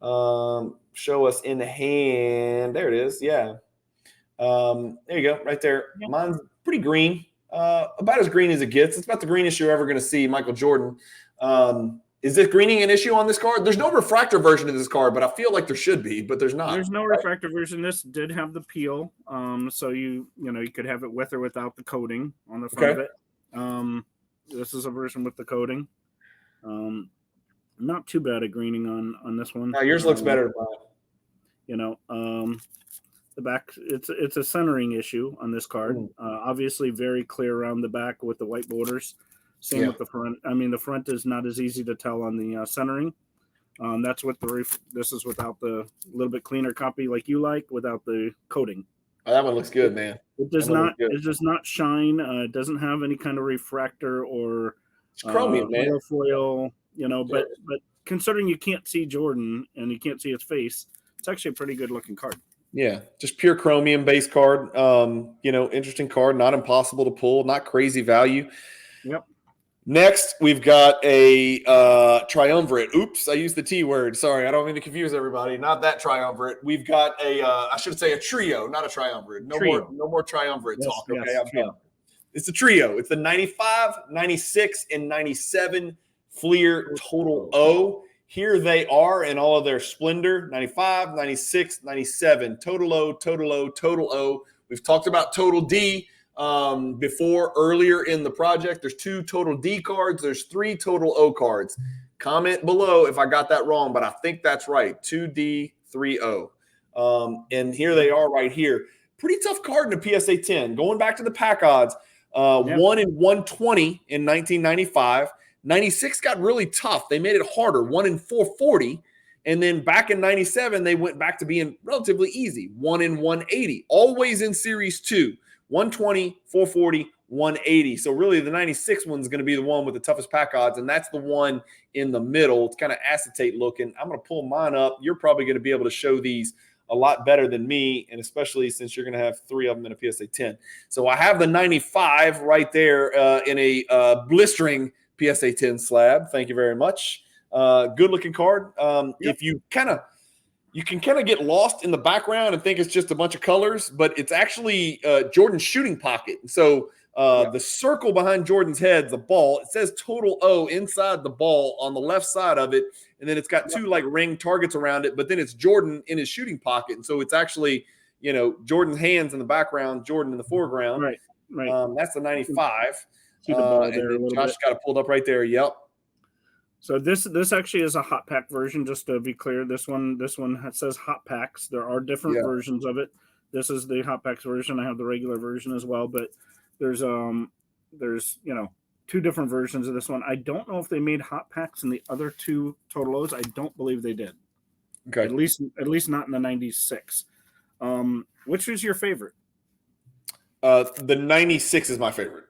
S1: show us in the hand. There it is. Yeah. There you go, right there. Yeah. Mine's pretty green, about as green as it gets. It's about the greenest you're ever going to see, Michael Jordan. Is this greening an issue on this card? There's no refractor version of this card, but I feel like there should be, but there's not.
S2: There's no refractor version. This did have the peel, so you could have it with or without the coating on the front of it. This is a version with the coating. Not too bad at greening on this one.
S1: Now yours looks better than
S2: mine. The back, it's a centering issue on this card. Obviously, very clear around the back with the white borders. Same with the front. I mean, the front is not as easy to tell on the centering. That's what this is without the little bit cleaner copy like you like, without the coating.
S1: Oh, that one looks good, man.
S2: It does not. It does not shine. It doesn't have any kind of refractor or
S1: chromium, man.
S2: Foil. But considering you can't see Jordan and you can't see his face, it's actually a pretty good looking card.
S1: Yeah, just pure chromium base card. Interesting card, not impossible to pull, not crazy value.
S2: Yep.
S1: Next, we've got a triumvirate. Oops, I used the T word. Sorry, I don't mean to confuse everybody. Not that triumvirate. We've got I should say a trio, not a triumvirate. No more triumvirate talk. Okay, it's a trio. It's the 95, 96, and 97 Fleer Total O. Here they are in all of their splendor, 95, 96, 97. Total O, Total O, Total O. We've talked about Total D before, earlier in the project. There's 2 Total D cards. There's 3 Total O cards. Comment below if I got that wrong, but I think that's right. 2D, 3O. And here they are right here. Pretty tough card in a PSA 10. Going back to the pack odds, 1 in 120 in 1995. 96 got really tough. They made it harder, 1 in 440. And then back in 97, they went back to being relatively easy, 1 in 180. Always in Series 2, 120, 440, 180. So really the 96 one's going to be the one with the toughest pack odds, and that's the one in the middle. It's kind of acetate looking. I'm going to pull mine up. You're probably going to be able to show these a lot better than me, and especially since you're going to have 3 of them in a PSA 10. So I have the 95 right there in a blistering PSA 10 slab. Thank you very much. Good looking card. If you can kind of get lost in the background and think it's just a bunch of colors, but it's actually Jordan's shooting pocket. So the circle behind Jordan's head, the ball, it says Total O inside the ball on the left side of it. And then it's got 2 like ring targets around it, but then it's Jordan in his shooting pocket. And so it's actually, Jordan's hands in the background, Jordan in the foreground.
S2: Right.
S1: That's the 95.
S2: See the ball there
S1: and Josh got it pulled up right there. Yep.
S2: So this actually is a hot pack version. Just to be clear, this one says hot packs. There are different versions of it. This is the hot packs version. I have the regular version as well, but there's 2 different versions of this one. I don't know if they made hot packs in the other 2 Total O's. I don't believe they did.
S1: Okay.
S2: At least not in the 96. Which is your favorite?
S1: The 96 is my favorite.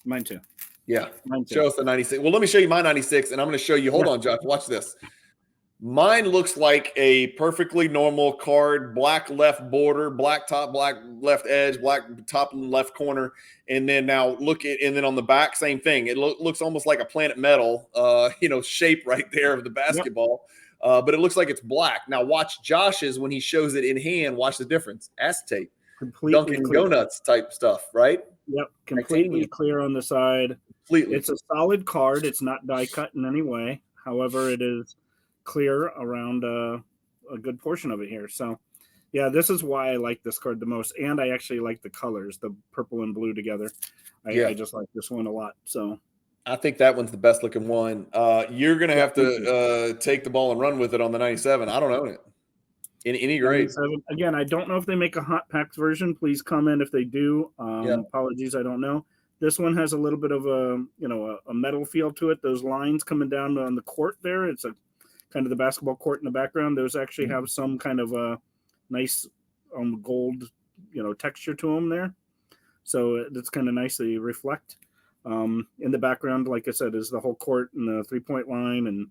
S2: Mine too.
S1: Yeah. Show us the 96. Well, let me show you my 96, and I'm going to show you. Hold on, Josh. Watch this. Mine looks like a perfectly normal card, black left border, black top, black left edge, black top and left corner. And then now and then on the back, same thing. It looks almost like a Planet Metal, shape right there of the basketball. But it looks like it's black. Now watch Josh's when he shows it in hand. Watch the difference. Acetate.
S2: Completely
S1: Dunkin'
S2: clear.
S1: Donuts type stuff, right?
S2: Yep, completely clear on the side.
S1: Completely.
S2: It's a solid card. It's not die cut in any way. However, it is clear around a good portion of it here. So, yeah, this is why I like this card the most. And I actually like the colors, the purple and blue together. I just like this one a lot. So
S1: I think that one's the best looking one. You're going to have to take the ball and run with it on the 97. I don't own it. In any grade.
S2: Again, I don't know if they make a hot packs version. Please comment if they do. Apologies, I don't know. This one has a little bit of a metal feel to it. Those lines coming down on the court there. It's a kind of the basketball court in the background. Those actually have some kind of a nice gold, texture to them there. So it's kind of nice. They reflect. In the background, like I said, is the whole court and the 3-point line, and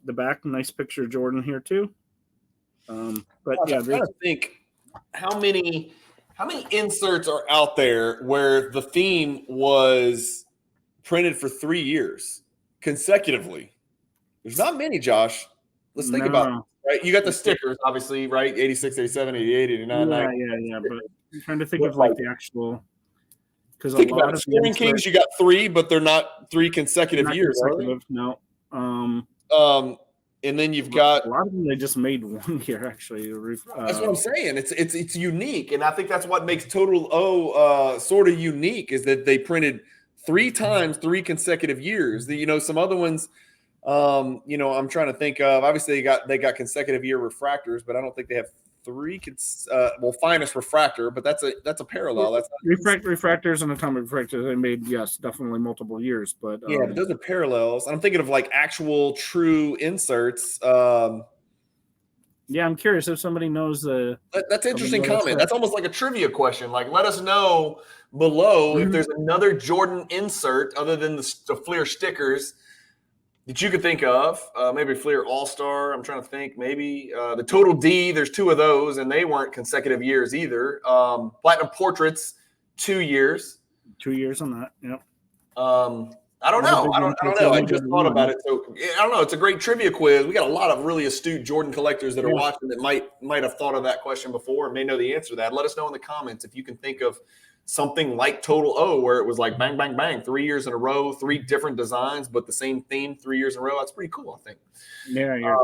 S2: the back, nice picture of Jordan here too. I'm trying to
S1: think how many inserts are out there where the theme was printed for 3 years consecutively. There's not many, Josh. Let's think about it. Right, you got the stickers, obviously, right? 86, 87, 88, 89, 90.
S2: Yeah. But I'm trying to think of like the actual. Because
S1: think about it. Scoring Kings, you got 3, but they're not 3 consecutive years.
S2: No.
S1: And then you've got
S2: a lot of them. They just made 1 year actually.
S1: That's what I'm saying. It's unique, and I think that's what makes Total O sort of unique is that they printed 3 times 3 consecutive years. Some other ones. I'm trying to think of. Obviously, they got consecutive year refractors, but I don't think they have 3. Finest refractor, but that's a parallel. That's
S2: refractors and atomic refractors. They made definitely multiple years, but
S1: but those are parallels. I'm thinking of like actual true inserts.
S2: I'm curious if somebody knows
S1: that's an interesting comment. That's almost like a trivia question. Like, let us know below if there's another Jordan insert other than the Fleer stickers that you could think of. Maybe Fleer All-Star. I'm trying to think. Maybe the Total D. There's 2 of those, and they weren't consecutive years either. Platinum Portraits, 2 years.
S2: 2 years on that. Yep.
S1: I don't know. I just thought about it. So I don't know. It's a great trivia quiz. We got a lot of really astute Jordan collectors that are watching that might have thought of that question before and may know the answer to that. Let us know in the comments if you can think of something like Total O, where it was like bang, bang, bang, 3 years in a row, 3 different designs, but the same theme 3 years in a row. That's pretty cool, I think.
S2: Yeah,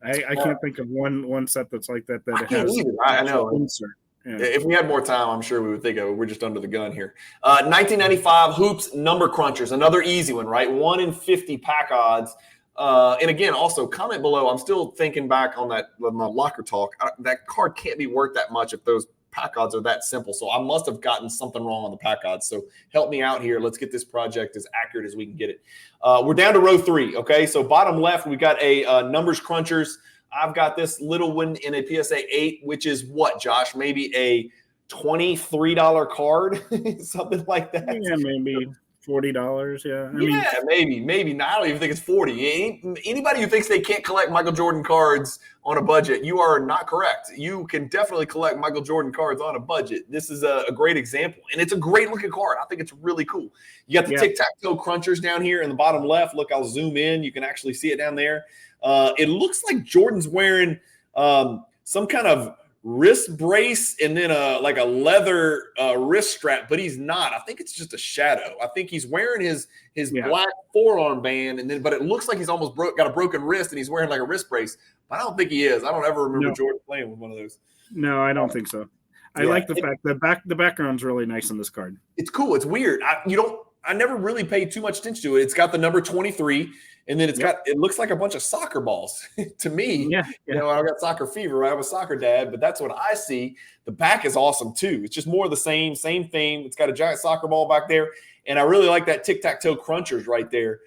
S2: I can't think of one set that's like that
S1: I
S2: it
S1: can't
S2: has
S1: either. I know.
S2: insert. Yeah.
S1: If we had more time, I'm sure we would think of it. We're just under the gun here. 1995 Hoops Number Crunchers, another easy one, right? 1 in 50 pack odds. And again, also comment below. I'm still thinking back on that my locker talk. That card can't be worth that much if those pack odds are that simple. So I must have gotten something wrong on the pack odds. So help me out here. Let's get this project as accurate as we can get it. We're down to row 3. Okay, so bottom left, we got a numbers crunchers. I've got this little one in a PSA 8, which is what, Josh? Maybe a $23 card, something like that.
S2: Yeah, maybe $40. Yeah,
S1: maybe. I don't even think it's 40. Anybody who thinks they can't collect Michael Jordan cards on a budget, you are not correct. You can definitely collect Michael Jordan cards on a budget. This is a great example, and it's a great looking card. I think it's really cool. You got the tic-tac-toe crunchers down here in the bottom left. Look, I'll zoom in. You can actually see it down there. It looks like Jordan's wearing some kind of wrist brace and then a leather wrist strap, but he's not. I think it's just a shadow. I think he's wearing his black forearm band, but it looks like he's almost got a broken wrist and he's wearing like a wrist brace. But I don't think he is. I don't ever remember Jordan playing with one of those.
S2: No, I don't think so. I like the fact that the background's really nice on this card. It's
S1: cool. It's weird. I never really paid too much attention to it. It's got the number 23. And then it looks like a bunch of soccer balls to me.
S2: Yeah.
S1: You know, I got soccer fever. I have a soccer dad, but that's what I see. The back is awesome too. It's just more of the same theme. It's got a giant soccer ball back there. And I really like that tic-tac-toe crunchers right there.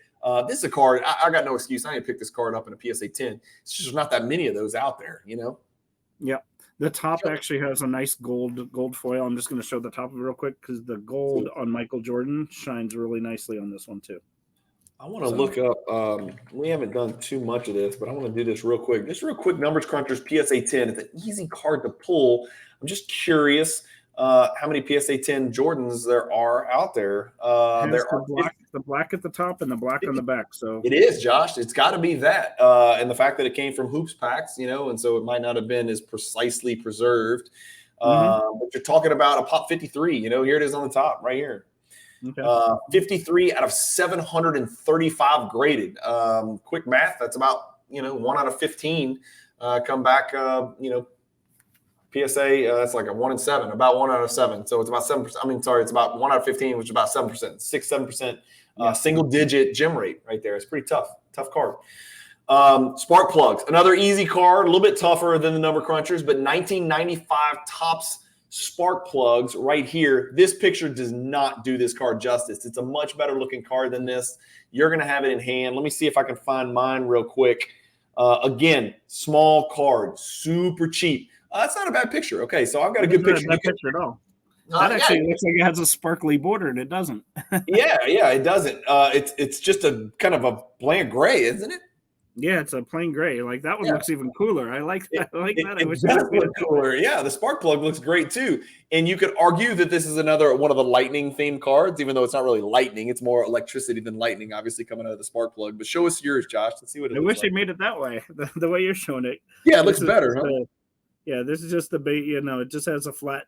S1: This is a card. I got no excuse. I need to pick this card up in a PSA 10. It's just not that many of those out there, you know?
S2: Yeah. The top actually has a nice gold foil. I'm just going to show the top of it real quick because the gold on Michael Jordan shines really nicely on this one too.
S1: I want to look up. We haven't done too much of this, but I want to do this real quick. Just real quick, Numbers Crunchers PSA 10. It's an easy card to pull. I'm just curious how many PSA 10 Jordans there are out there. There are
S2: the black at the top and the black on the back. So
S1: it is, Josh. It's got to be that. And the fact that it came from Hoops packs, you know, and so it might not have been as precisely preserved. But you're talking about a Pop 53. You know, here it is on the top right here.
S2: Okay.
S1: 53 out of 735 graded. Quick math, that's about 1 out of 15 come back. PSA that's like a 1 in 7, about 1 out of 7. So it's about 7%. I mean, sorry, it's about 1 out of 15, which is about 7%, 6-7% single digit gem rate right there. It's pretty tough card. Spark plugs, another easy card, a little bit tougher than the number crunchers, but 1995 Topps spark plugs right here. This picture does not do this card justice. It's a much better looking card than this. You're going to have it in hand. Let me see if I can find mine real quick. Again, small card, super cheap. That's not a bad picture. Okay, so I've got a good picture.
S2: Not a bad picture at all. That actually looks like it has a sparkly border, and it doesn't.
S1: yeah, it doesn't. It's just a kind of a bland gray, isn't it?
S2: Yeah, it's a plain gray. Like that one looks even cooler. I like that. I wish
S1: it does look cooler. Yeah, the spark plug looks great too. And you could argue that this is another one of the lightning themed cards, even though it's not really lightning. It's more electricity than lightning, obviously coming out of the spark plug. But show us yours, Josh. Let's see what it looks like.
S2: I wish they made it that way. The way you're showing it.
S1: Yeah, it looks better, huh?
S2: Yeah, this is just the bait. It just has a flat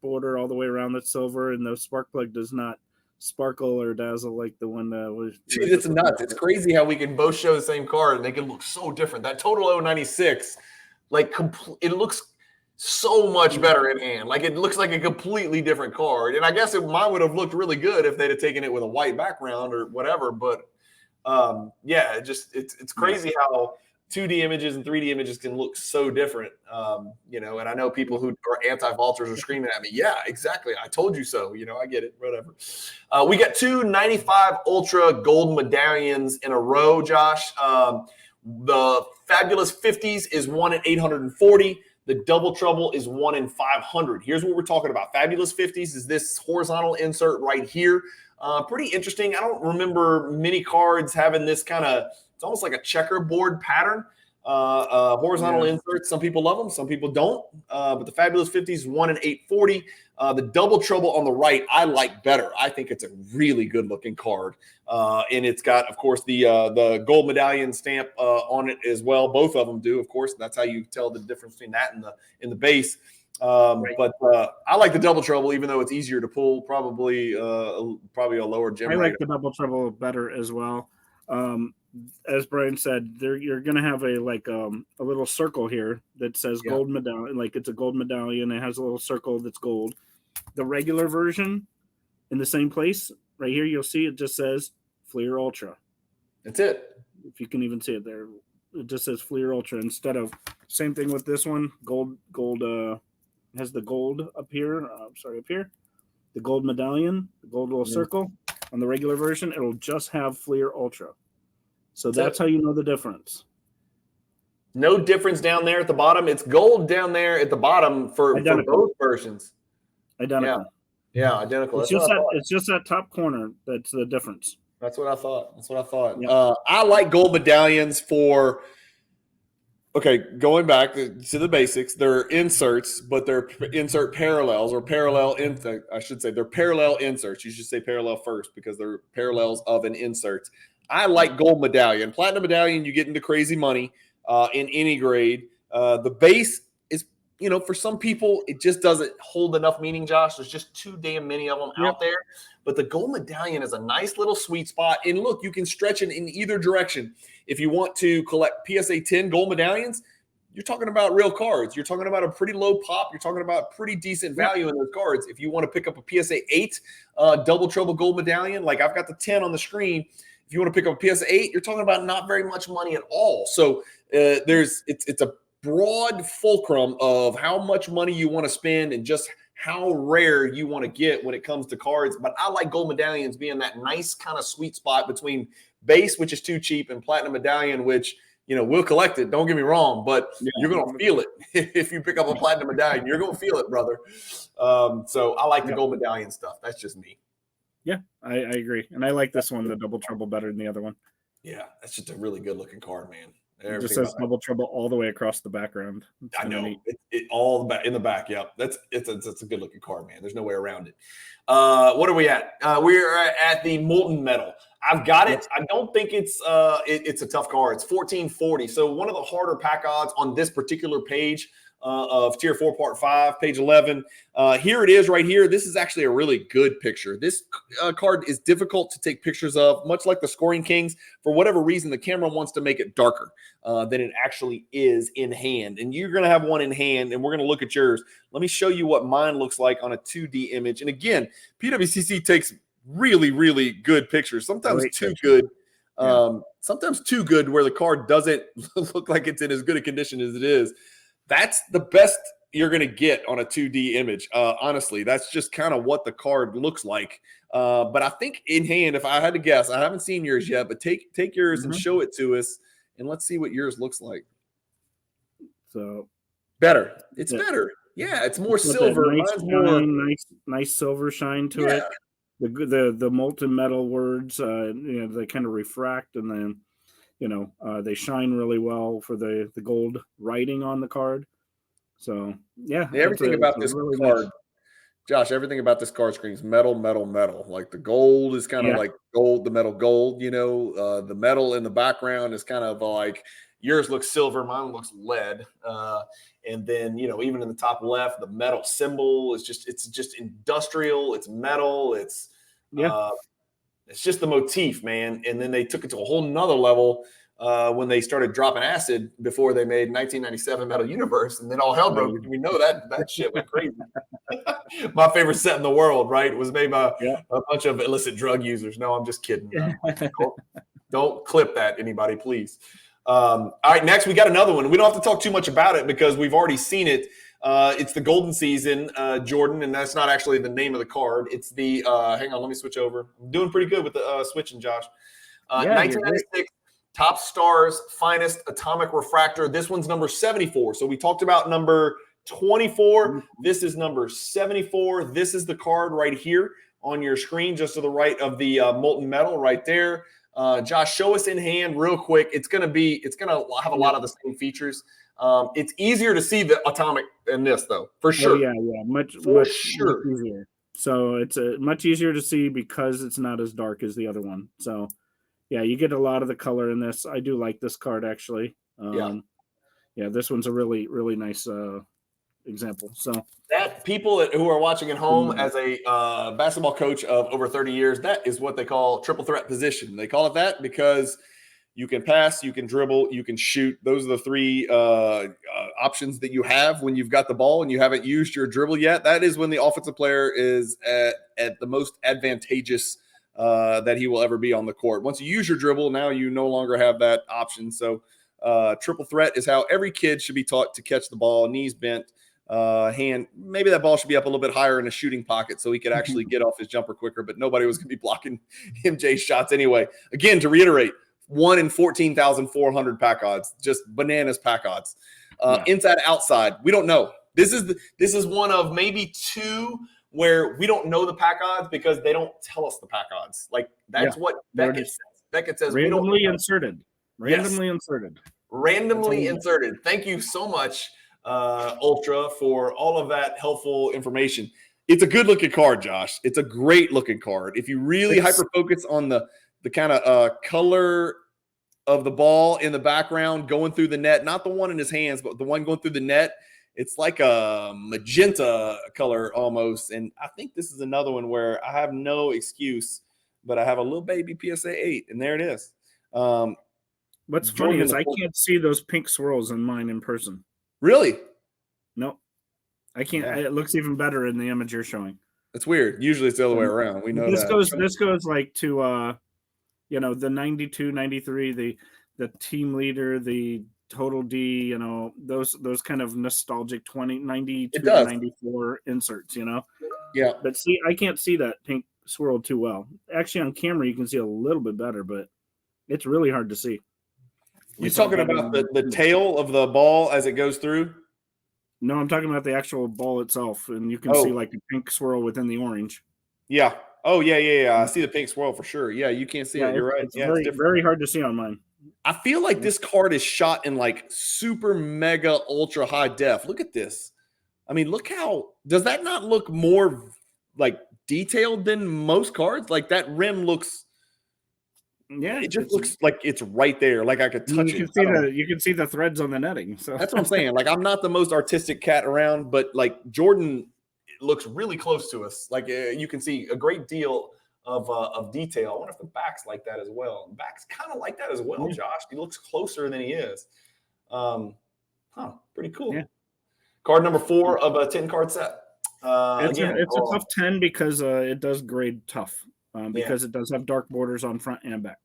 S2: border all the way around that's silver, and the spark plug does not sparkle or dazzle like the one that was.
S1: Dude, it's nuts. It's crazy how we can both show the same card and they can look so different. That Total 096, it looks so much better in hand. Like it looks like a completely different card. And I guess mine would have looked really good if they'd have taken it with a white background or whatever. But it's crazy how 2D images and 3D images can look so different, and I know people who are anti-vaulters are screaming at me. Yeah, exactly. I told you so. I get it. Whatever. We got 2 95 Ultra gold medallions in a row, Josh. The Fabulous 50s is 1 in 840. The Double Trouble is 1 in 500. Here's what we're talking about. Fabulous 50s is this horizontal insert right here. Pretty interesting. I don't remember many cards having this kind of, it's almost like a checkerboard pattern. Horizontal inserts. Some people love them. Some people don't. But the Fabulous 50s, 1 in 840. The Double Trouble on the right, I like better. I think it's a really good looking card. And it's got, of course, the gold medallion stamp on it as well. Both of them do, of course. That's how you tell the difference between that and the base. But I like the double trouble, even though it's easier to pull. Probably a lower gem
S2: I
S1: rate.
S2: like the double trouble better as well. As Brian said, you're going to have a little circle here that says gold medallion, like it's a gold medallion. It has a little circle that's gold. The regular version, in the same place, right here, you'll see it just says Fleer Ultra.
S1: That's it.
S2: If you can even see it there, it just says Fleer Ultra instead of same thing with this one. Gold has the gold up here. Up here, the gold medallion, the gold little circle. On the regular version, it'll just have Fleer Ultra. So that's how you know the difference.
S1: No difference down there at the bottom. It's gold down there at the bottom for both versions.
S2: Identical.
S1: Yeah, identical.
S2: It's just that top corner that's the difference.
S1: That's what I thought.
S2: Yep.
S1: I like gold medallions for. Okay, going back to the basics, they're inserts, but they're insert parallels or parallel I should say they're parallel inserts. You should say parallel first because they're parallels of an insert. I like gold medallion. Platinum medallion, you get into crazy money in any grade. The base is, for some people, it just doesn't hold enough meaning, Josh. There's just too damn many of them out there. But the gold medallion is a nice little sweet spot. And look, you can stretch it in either direction. If you want to collect PSA 10 gold medallions, you're talking about real cards. You're talking about a pretty low pop. You're talking about pretty decent value in those cards. If you want to pick up a PSA 8 double trouble gold medallion, like I've got the 10 on the screen, if you want to pick up a PSA 8, you're talking about not very much money at all. So it's a broad fulcrum of how much money you want to spend and just how rare you want to get when it comes to cards. But I like gold medallions being that nice kind of sweet spot between base, which is too cheap, and platinum medallion, which, we'll collect it. Don't get me wrong, but you're going to feel it. If you pick up a platinum medallion, you're going to feel it, brother. So I like the gold medallion stuff. That's just me.
S2: Yeah, I agree. And I like this one, the double trouble, better than the other one.
S1: Yeah, that's just a really good looking card, man.
S2: It just says double trouble all the way across the background.
S1: I know it all in the back. Yep, it's a good looking card, man. There's no way around it. What are we at? We're at the Molten Metal. I've got it. I don't think it's a tough card. It's 1440. So one of the harder pack odds on this particular page of Tier 4 Part 5, page 11. Here it is right here. This is actually a really good picture. This card is difficult to take pictures of, much like the Scoring Kings. For whatever reason, the camera wants to make it darker than it actually is in hand. And you're going to have one in hand, and we're going to look at yours. Let me show you what mine looks like on a 2D image. And again, PWCC takes really, really good pictures, sometimes too good. Sometimes too good where the card doesn't look like it's in as good a condition as it is. That's the best you're going to get on a 2D image. Honestly, that's just kind of what the card looks like. But I think in hand, if I had to guess, I haven't seen yours yet, but take yours and show it to us, and let's see what yours looks like.
S2: So
S1: better. It's better. Yeah, it's more silver.
S2: Nice silver shine to it. The molten metal words, they kind of refract, and then they shine really well for the gold writing on the card. So
S1: everything about this really card, nice. Josh, everything about this card screams metal, metal, metal. Like the gold is kind of like gold, the metal gold. The metal in the background is kind of like yours looks silver, mine looks lead. And then even in the top left, the metal symbol is just industrial. It's metal. It's just the motif, man. And then they took it to a whole nother level when they started dropping acid before they made 1997 Metal Universe, and then all hell broke. We know that shit went crazy. My favorite set in the world, right, was made by a bunch of illicit drug users. No, I'm just kidding. Don't clip that, anybody, please. All right, next we got another one. We don't have to talk too much about it because we've already seen it. It's the Golden Season, Jordan, and that's not actually the name of the card. It's the hang on, let me switch over. I'm doing pretty good with the switching, Josh. 1996 Top Stars Finest Atomic Refractor. This one's number 74. So we talked about number 24. This is number 74. This is the card right here on your screen, just to the right of the Molten Metal right there. Josh, show us in hand real quick. It's gonna have a lot of the same features. It's easier to see the atomic in this, though, for sure.
S2: Much easier. So it's much easier to see because it's not as dark as the other one. So, you get a lot of the color in this. I do like this card, actually. This one's a really, really nice example. So
S1: that people who are watching at home, as a basketball coach of over 30 years, that is what they call triple threat position. They call it that because you can pass, you can dribble, you can shoot. Those are the three options that you have when you've got the ball and you haven't used your dribble yet. That is when the offensive player is at the most advantageous that he will ever be on the court. Once you use your dribble, now you no longer have that option. So triple threat is how every kid should be taught to catch the ball, knees bent, hand. Maybe that ball should be up a little bit higher in a shooting pocket so he could actually get off his jumper quicker, but nobody was going to be blocking MJ's shots anyway. Again, to reiterate, 1 in 14,400 pack odds, just bananas pack odds. Inside, outside, we don't know. This is one of maybe two where we don't know the pack odds because they don't tell us the pack odds. Like that's what Beckett says. Beckett says
S2: randomly inserted. Randomly inserted.
S1: Randomly inserted. Thank you so much, Ultra, for all of that helpful information. It's a good looking card, Josh. It's a great looking card. If you really hyper focus on the kind of color of the ball in the background going through the net, not the one in his hands, but the one going through the net, it's like a magenta color almost. And I think this is another one where I have no excuse, but I have a little baby PSA 8, and there it is.
S2: What's funny is I can't see those pink swirls in mine in person.
S1: Really?
S2: No, I can't. Yeah. It looks even better in the image you're showing.
S1: It's weird. Usually it's the other way around. We know
S2: this goes like to the 92, 93, the team leader, the total D, those kind of nostalgic 92 to 94 inserts,
S1: Yeah.
S2: But see, I can't see that pink swirl too well. Actually, on camera you can see a little bit better, but it's really hard to see.
S1: You're talking about the tail of the ball as it goes through?
S2: No, I'm talking about the actual ball itself, and you can see like a pink swirl within the orange.
S1: Yeah. Oh, yeah. I see the pink swirl for sure. Yeah, you can't see it. You're right.
S2: It's very hard to see on mine.
S1: I feel like this card is shot in like super mega ultra high def. Look at this. I mean, look does that not look more like detailed than most cards? Like that rim looks. Yeah, it just looks like it's right there. Like I could touch it.
S2: You can see the threads on the netting. So
S1: that's what I'm saying. Like I'm not the most artistic cat around, but like Jordan looks really close to us. Like you can see a great deal of detail. I wonder if the back's like that as well. The back's kind of like that as well, Josh. He looks closer than he is. Pretty cool. Yeah. Card number 4 of a 10-card set.
S2: It's a tough 10 because it does grade tough. Because it does have dark borders on front and back.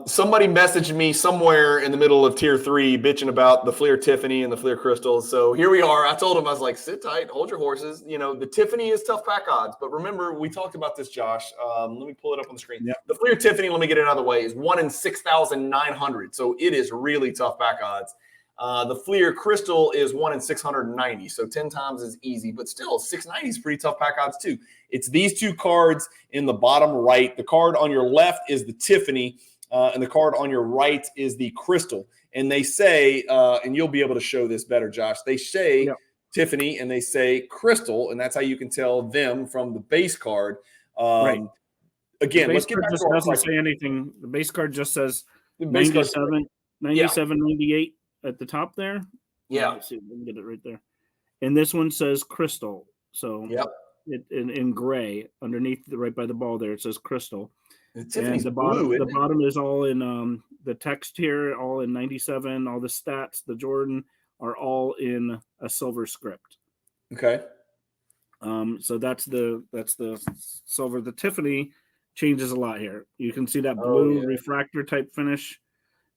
S1: Somebody messaged me somewhere in the middle of tier 3 bitching about the Fleer Tiffany and the Fleer Crystals. So here we are. I told him, I was like, sit tight, hold your horses. The Tiffany is tough pack odds. But remember, we talked about this, Josh. Let me pull it up on the screen. Yep. The Fleer Tiffany, let me get it out of the way, is 1 in 6,900. So it is really tough pack odds. The Fleer Crystal is 1 in 690, so 10 times as easy, but still 690 is pretty tough pack odds too. It's these two cards in the bottom right. The card on your left is the Tiffany, and the card on your right is the Crystal. And they say, and you'll be able to show this better, Josh. They say Tiffany and they say Crystal, and that's how you can tell them from the base card.
S2: Right.
S1: Again,
S2: let's get back to doesn't say anything. The base card just says 97, 98. At the top there, let's see if we can get it right there. And this one says Crystal, so in gray underneath right by the ball there it says Crystal. And the bottom is all in the text here, all in 97. All the stats, the Jordan are all in a silver script.
S1: Okay.
S2: So that's the silver. The Tiffany changes a lot here. You can see that blue refractor type finish.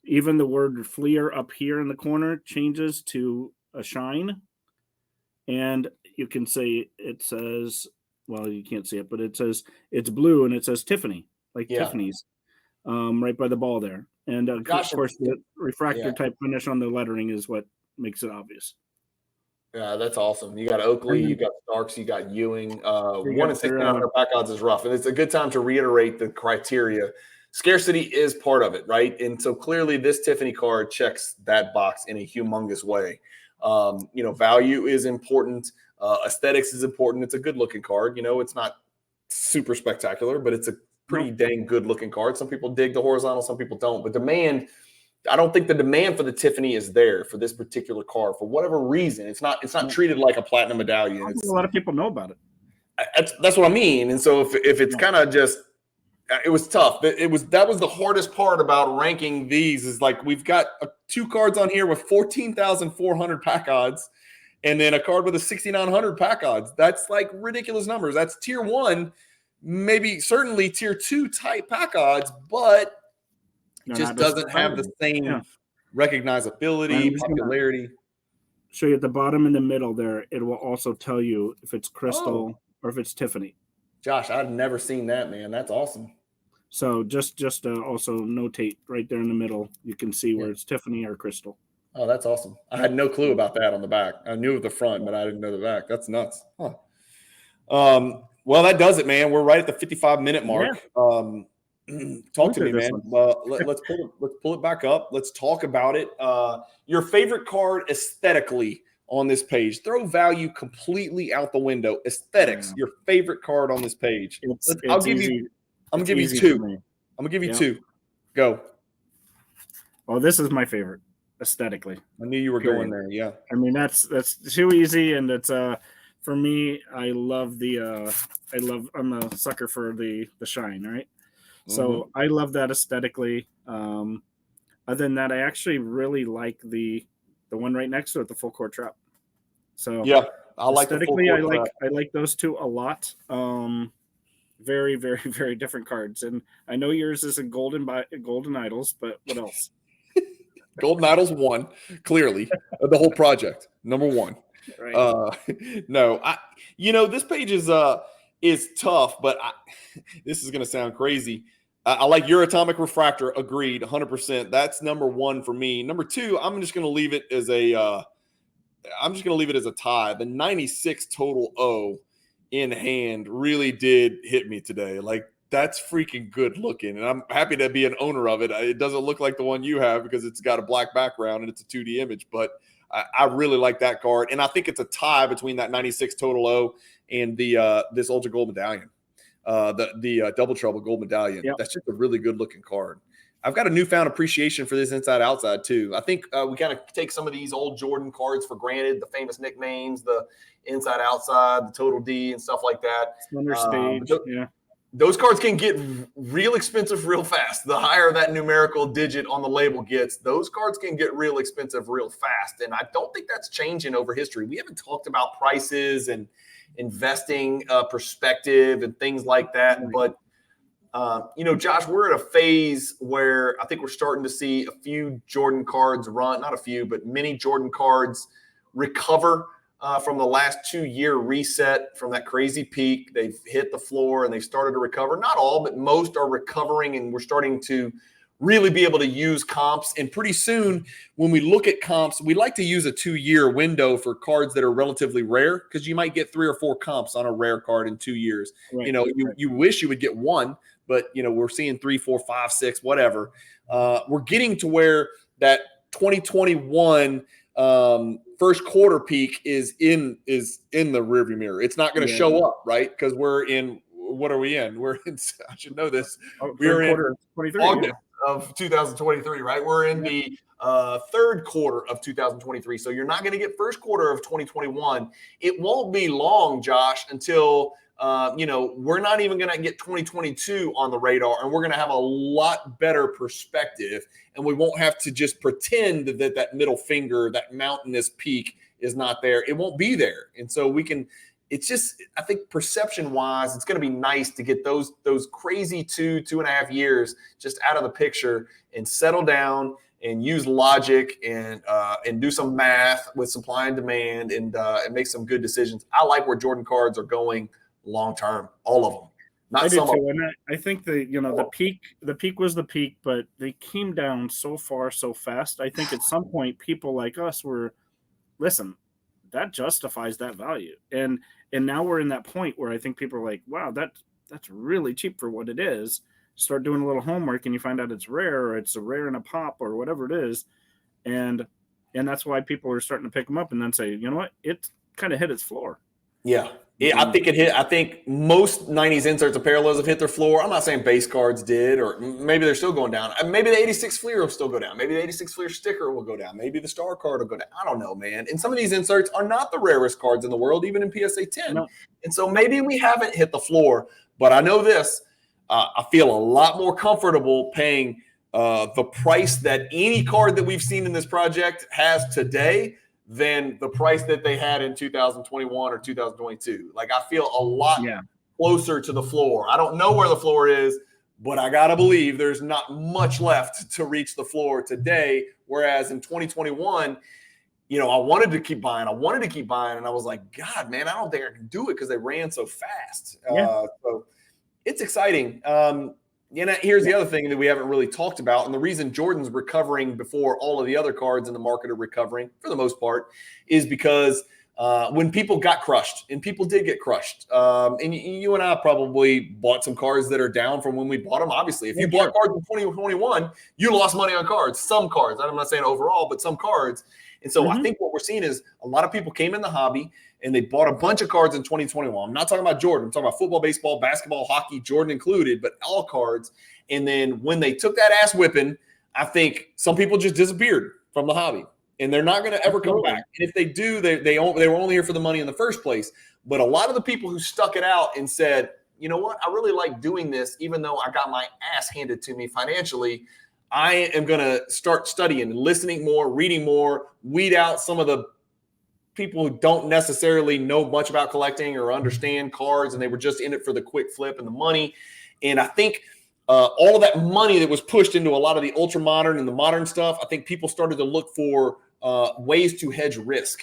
S2: Even the word Fleer up here in the corner changes to a shine. And you can say it says, well, you can't see it, but it says it's blue and it says Tiffany, like Tiffany's, right by the ball there. And of course, the refractor type finish on the lettering is what makes it obvious.
S1: Yeah, that's awesome. You got Oakley, you got Starks, you got Ewing. 1 in 6,900 pack odds is rough. And it's a good time to reiterate the criteria. Scarcity is part of it, right? And so clearly this Tiffany card checks that box in a humongous way. Value is important. Aesthetics is important. It's a good-looking card. It's not super spectacular, but it's a pretty dang good-looking card. Some people dig the horizontal, some people don't. But demand I don't think the demand for the Tiffany is there for this particular card for whatever reason. It's not treated like a platinum medallion.
S2: I think a lot of people know about it.
S1: That's what I mean. And so if it's kind of just, it was tough. That was the hardest part about ranking these is like we've got 2 cards on here with 14,400 pack odds, and then a card with a 6,900 pack odds. That's like ridiculous numbers. That's tier 1, maybe certainly tier 2 type pack odds, but it just doesn't have the same recognizability, popularity.
S2: Show you at the bottom in the middle there. It will also tell you if it's crystal or if it's Tiffany.
S1: Josh, I've never seen that, man. That's awesome.
S2: So just also notate right there in the middle. You can see where it's Tiffany or crystal.
S1: Oh, that's awesome. I had no clue about that on the back. I knew of the front, but I didn't know the back. That's nuts. Huh. Well, that does it, man. We're right at the 55-minute mark. Yeah. Talk to me, man. Let's pull it back up. Let's talk about it. Your favorite card aesthetically on this page. Throw value completely out the window. Aesthetics. Your favorite card on this page. I'm gonna give you 2. I'm gonna give you 2. Go.
S2: Well, this is my favorite aesthetically.
S1: I knew you were going there. Yeah.
S2: I mean, that's too easy, and it's for me. I love I'm a sucker for the shine, right? So I love that aesthetically. Other than that, I actually really like the one right next to it, the full court trap. So
S1: yeah, I like
S2: aesthetically. I like those 2 a lot. Very, very, very different cards, and I know yours is a golden idols, but what else?
S1: Golden Idols 1, clearly the whole project number 1. Right. No, this page is tough, but this is going to sound crazy. I like your Atomic Refractor. Agreed, 100%. That's number 1 for me. Number 2, I'm just going to leave it as a tie. The 96 total O in hand really did hit me today. Like, that's freaking good looking, and I'm happy to be an owner of it. It doesn't look like the one you have because it's got a black background and it's a 2D image, but I really like that card, and I think it's a tie between that 96 total O and the this Ultra Gold Medallion, the Double Trouble Gold Medallion. Yep. That's just a really good looking card. I've got a newfound appreciation for this inside outside too. I think we kind of take some of these old Jordan cards for granted, the famous nicknames, the inside outside, the total D, and stuff like that. Those cards can get real expensive real fast. The higher that numerical digit on the label gets, those cards can get real expensive real fast. And I don't think that's changing over history. We haven't talked about prices and investing perspective and things like that. But, Josh, we're at a phase where I think we're starting to see a few Jordan cards run, not a few, but many Jordan cards recover from the last 2-year reset from that crazy peak. They've hit the floor and they've started to recover. Not all, but most are recovering, and we're starting to really be able to use comps. And pretty soon, when we look at comps, we like to use a 2-year window for cards that are relatively rare, because you might get 3 or 4 comps on a rare card in 2 years. Right. You wish you would get 1, but we're seeing 3, 4, 5, 6, whatever. We're getting to where that 2021 first quarter peak is in the rearview mirror. It's not going to show up, right? Because we're in, what are we in? We're in, I should know this. We're in August of 2023, right? We're in the third quarter of 2023. So you're not going to get first quarter of 2021. It won't be long, Josh, until we're not even going to get 2022 on the radar, and we're going to have a lot better perspective, and we won't have to just pretend that middle finger, that mountainous peak is not there. It won't be there. And so we can, it's just, I think perception wise, it's going to be nice to get those crazy 2.5 years just out of the picture and settle down and use logic and do some math with supply and demand and make some good decisions. I like where Jordan cards are going long term, all of them.
S2: I do too, and I think the peak was the peak, but they came down so far so fast. I think at some point people like us were, listen, that justifies that value, and now we're in that point where I think people are like, wow, that's really cheap for what it is. Start doing a little homework, and you find out it's rare, or it's a rare in a pop, or whatever it is, and that's why people are starting to pick them up and then say, you know what, it kind of hit its floor.
S1: Yeah. I think it hit. I think most 90s inserts and parallels have hit their floor. I'm not saying base cards did, or maybe they're still going down. Maybe the 86 Fleer will still go down. Maybe the 86 Fleer sticker will go down. Maybe the star card will go down. I don't know, man. And some of these inserts are not the rarest cards in the world, even in PSA 10. No. And so maybe we haven't hit the floor. But I know this. I feel a lot more comfortable paying the price that any card that we've seen in this project has today than the price that they had in 2021 or 2022. Like, I feel a lot closer to the floor. I don't know where the floor is, but I got to believe there's not much left to reach the floor today. Whereas in 2021, I wanted to keep buying. And I was like, God, man, I don't think I can do it because they ran so fast. So it's exciting. Here's the other thing that we haven't really talked about, and the reason Jordan's recovering before all of the other cards in the market are recovering, for the most part, is because when people got crushed, and people did get crushed, and you and I probably bought some cards that are down from when we bought them. Obviously, if you bought cards in 2021, you lost money on cards. Some cards. I'm not saying overall, but some cards. And so I think what we're seeing is a lot of people came in the hobby and they bought a bunch of cards in 2021. I'm not talking about Jordan. I'm talking about football, baseball, basketball, hockey, Jordan included, but all cards. And then when they took that ass whipping, I think some people just disappeared from the hobby, and they're not going to ever come back. And if they do, they were only here for the money in the first place. But a lot of the people who stuck it out and said, you know what, I really like doing this, even though I got my ass handed to me financially, I am going to start studying, listening more, reading more, weed out some of the people who don't necessarily know much about collecting or understand cards, and they were just in it for the quick flip and the money. And I think all of that money that was pushed into a lot of the ultra modern and the modern stuff, I think people started to look for ways to hedge risk.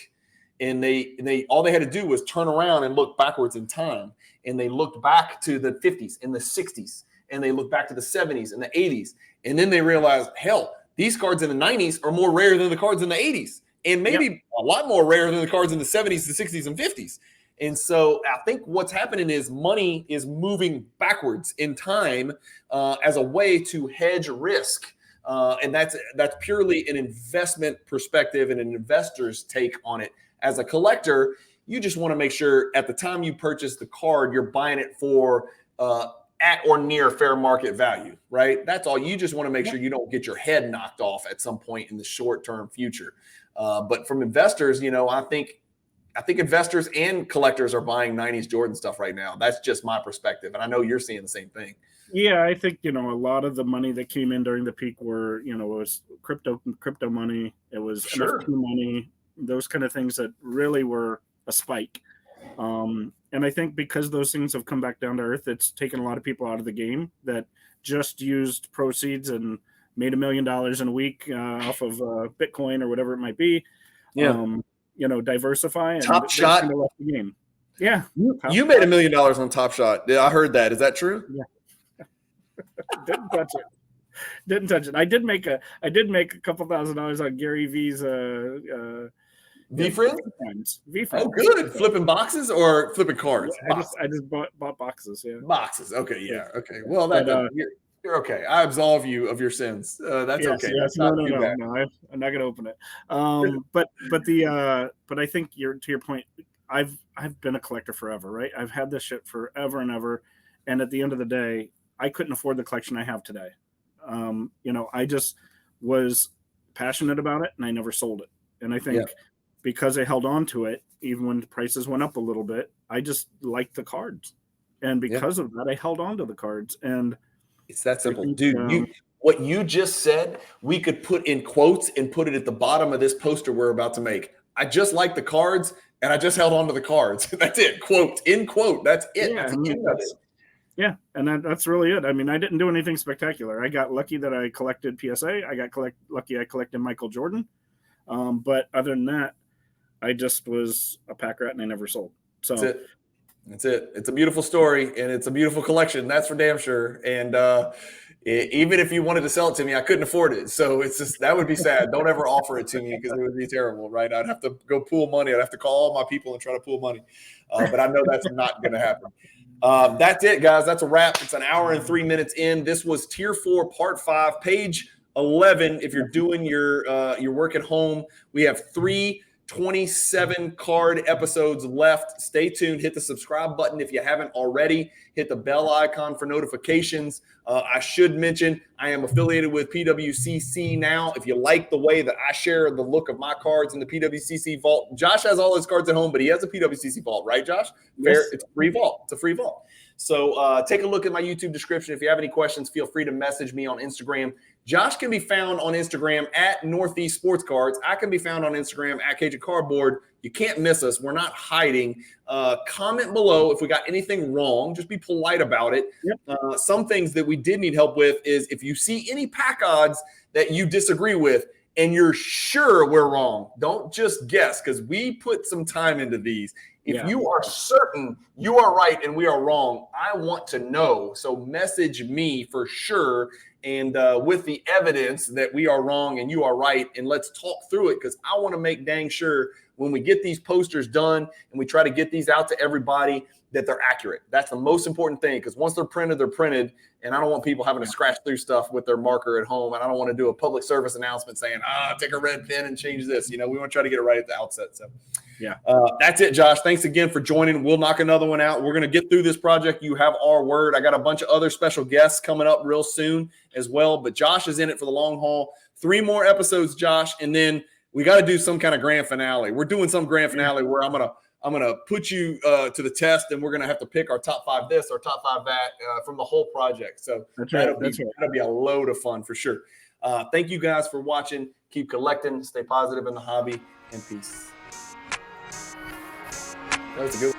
S1: And they all they had to do was turn around and look backwards in time. And they looked back to the 50s and the 60s, and they looked back to the 70s and the 80s. And then they realized, hell, these cards in the 90s are more rare than the cards in the 80s. And maybe a lot more rare than the cards in the 70s, the 60s, and 50s. And so I think what's happening is money is moving backwards in time as a way to hedge risk. And that's purely an investment perspective and an investor's take on it. As a collector, you just want to make sure at the time you purchase the card, you're buying it for at or near fair market value, right? That's all. You just want to make sure you don't get your head knocked off at some point in the short-term future. But from investors, I think investors and collectors are buying 90s Jordan stuff right now. That's just my perspective. And I know you're seeing the same thing.
S2: Yeah, I think, a lot of the money that came in during the peak were, it was crypto money. It was NFT money, those kind of things that really were a spike. And I think because those things have come back down to earth, it's taken a lot of people out of the game that just used proceeds and made $1 million in a week off of Bitcoin or whatever it might be. Diversify. And
S1: Top Shot.
S2: Kind of left the game. Yeah.
S1: You made $1 million on Top Shot. Yeah, I heard that. Is that true?
S2: Yeah. Didn't touch it. I did make a couple $1,000s on Gary V's
S1: V-Friends?
S2: V-Friends.
S1: Oh, good. Flipping boxes or flipping cards?
S2: Yeah, I just bought boxes. Yeah.
S1: Boxes. Okay. Yeah. Okay. Well, you're okay. I absolve you of your sins. That's okay.
S2: Yes.
S1: That's
S2: no. I'm not going to open it. But I think to your point, I've been a collector forever, right? I've had this shit forever and ever. And at the end of the day, I couldn't afford the collection I have today. I just was passionate about it and I never sold it. And I think because I held on to it, even when the prices went up a little bit, I just liked the cards. And because of that, I held on to the cards. And
S1: it's that simple. Dude, what you just said, we could put in quotes and put it at the bottom of this poster we're about to make. I just like the cards and I just held on to the cards. That's it. Quote, in quote. That's it.
S2: Yeah, and that's really it. I mean, I didn't do anything spectacular. I got lucky that I collected PSA. I got lucky I collected Michael Jordan. But other than that, I just was a pack rat and I never sold. So
S1: That's it. It's a beautiful story and it's a beautiful collection. That's for damn sure. And even if you wanted to sell it to me, I couldn't afford it. So it's just, that would be sad. Don't ever offer it to me because it would be terrible, right? I'd have to go pool money. I'd have to call all my people and try to pool money. But I know that's not going to happen. That's it, guys. That's a wrap. It's an hour and 3 minutes in. This was Tier 4, Part 5, page 11. If you're doing your work at home, we have 3 27 card episodes left. Stay tuned. Hit the subscribe button if you haven't already. Hit the bell icon for notifications. I should mention I am affiliated with PWCC now. If you like the way that I share the look of my cards in the PWCC vault, Josh has all his cards at home, but he has a PWCC vault, right, Josh? Fair.
S2: Yes.
S1: It's a free vault. It's a free vault. So take a look at my YouTube description. If you have any questions, feel free to message me on Instagram. Josh can be found on Instagram at Northeast Sports Cards. I can be found on Instagram at Cajun Cardboard. You can't miss us. We're not hiding. Comment below if we got anything wrong. Just be polite about it. Yep. Some things that we did need help with is if you see any pack odds that you disagree with and you're sure we're wrong, don't just guess, because we put some time into these. If you are certain you are right and we are wrong, I want to know. So message me for sure, and with the evidence that we are wrong and you are right, and let's talk through it, because I want to make dang sure when we get these posters done and we try to get these out to everybody that they're accurate. That's the most important thing, because once they're printed, and I don't want people having to scratch through stuff with their marker at home, and I don't want to do a public service announcement saying, take a red pen and change this. We want to try to get it right at the outset. So that's it, Josh. Thanks again for joining. We'll knock another one out. We're going to get through this project. You have our word. I got a bunch of other special guests coming up real soon as well, but Josh is in it for the long haul. 3 more episodes, Josh, and then we got to do some kind of grand finale. We're doing some grand finale where I'm gonna put you to the test, and we're gonna have to pick our top 5 this, our top 5 that from the whole project. So that'll be a load of fun for sure. Thank you guys for watching. Keep collecting, stay positive in the hobby, and peace. That was a good one.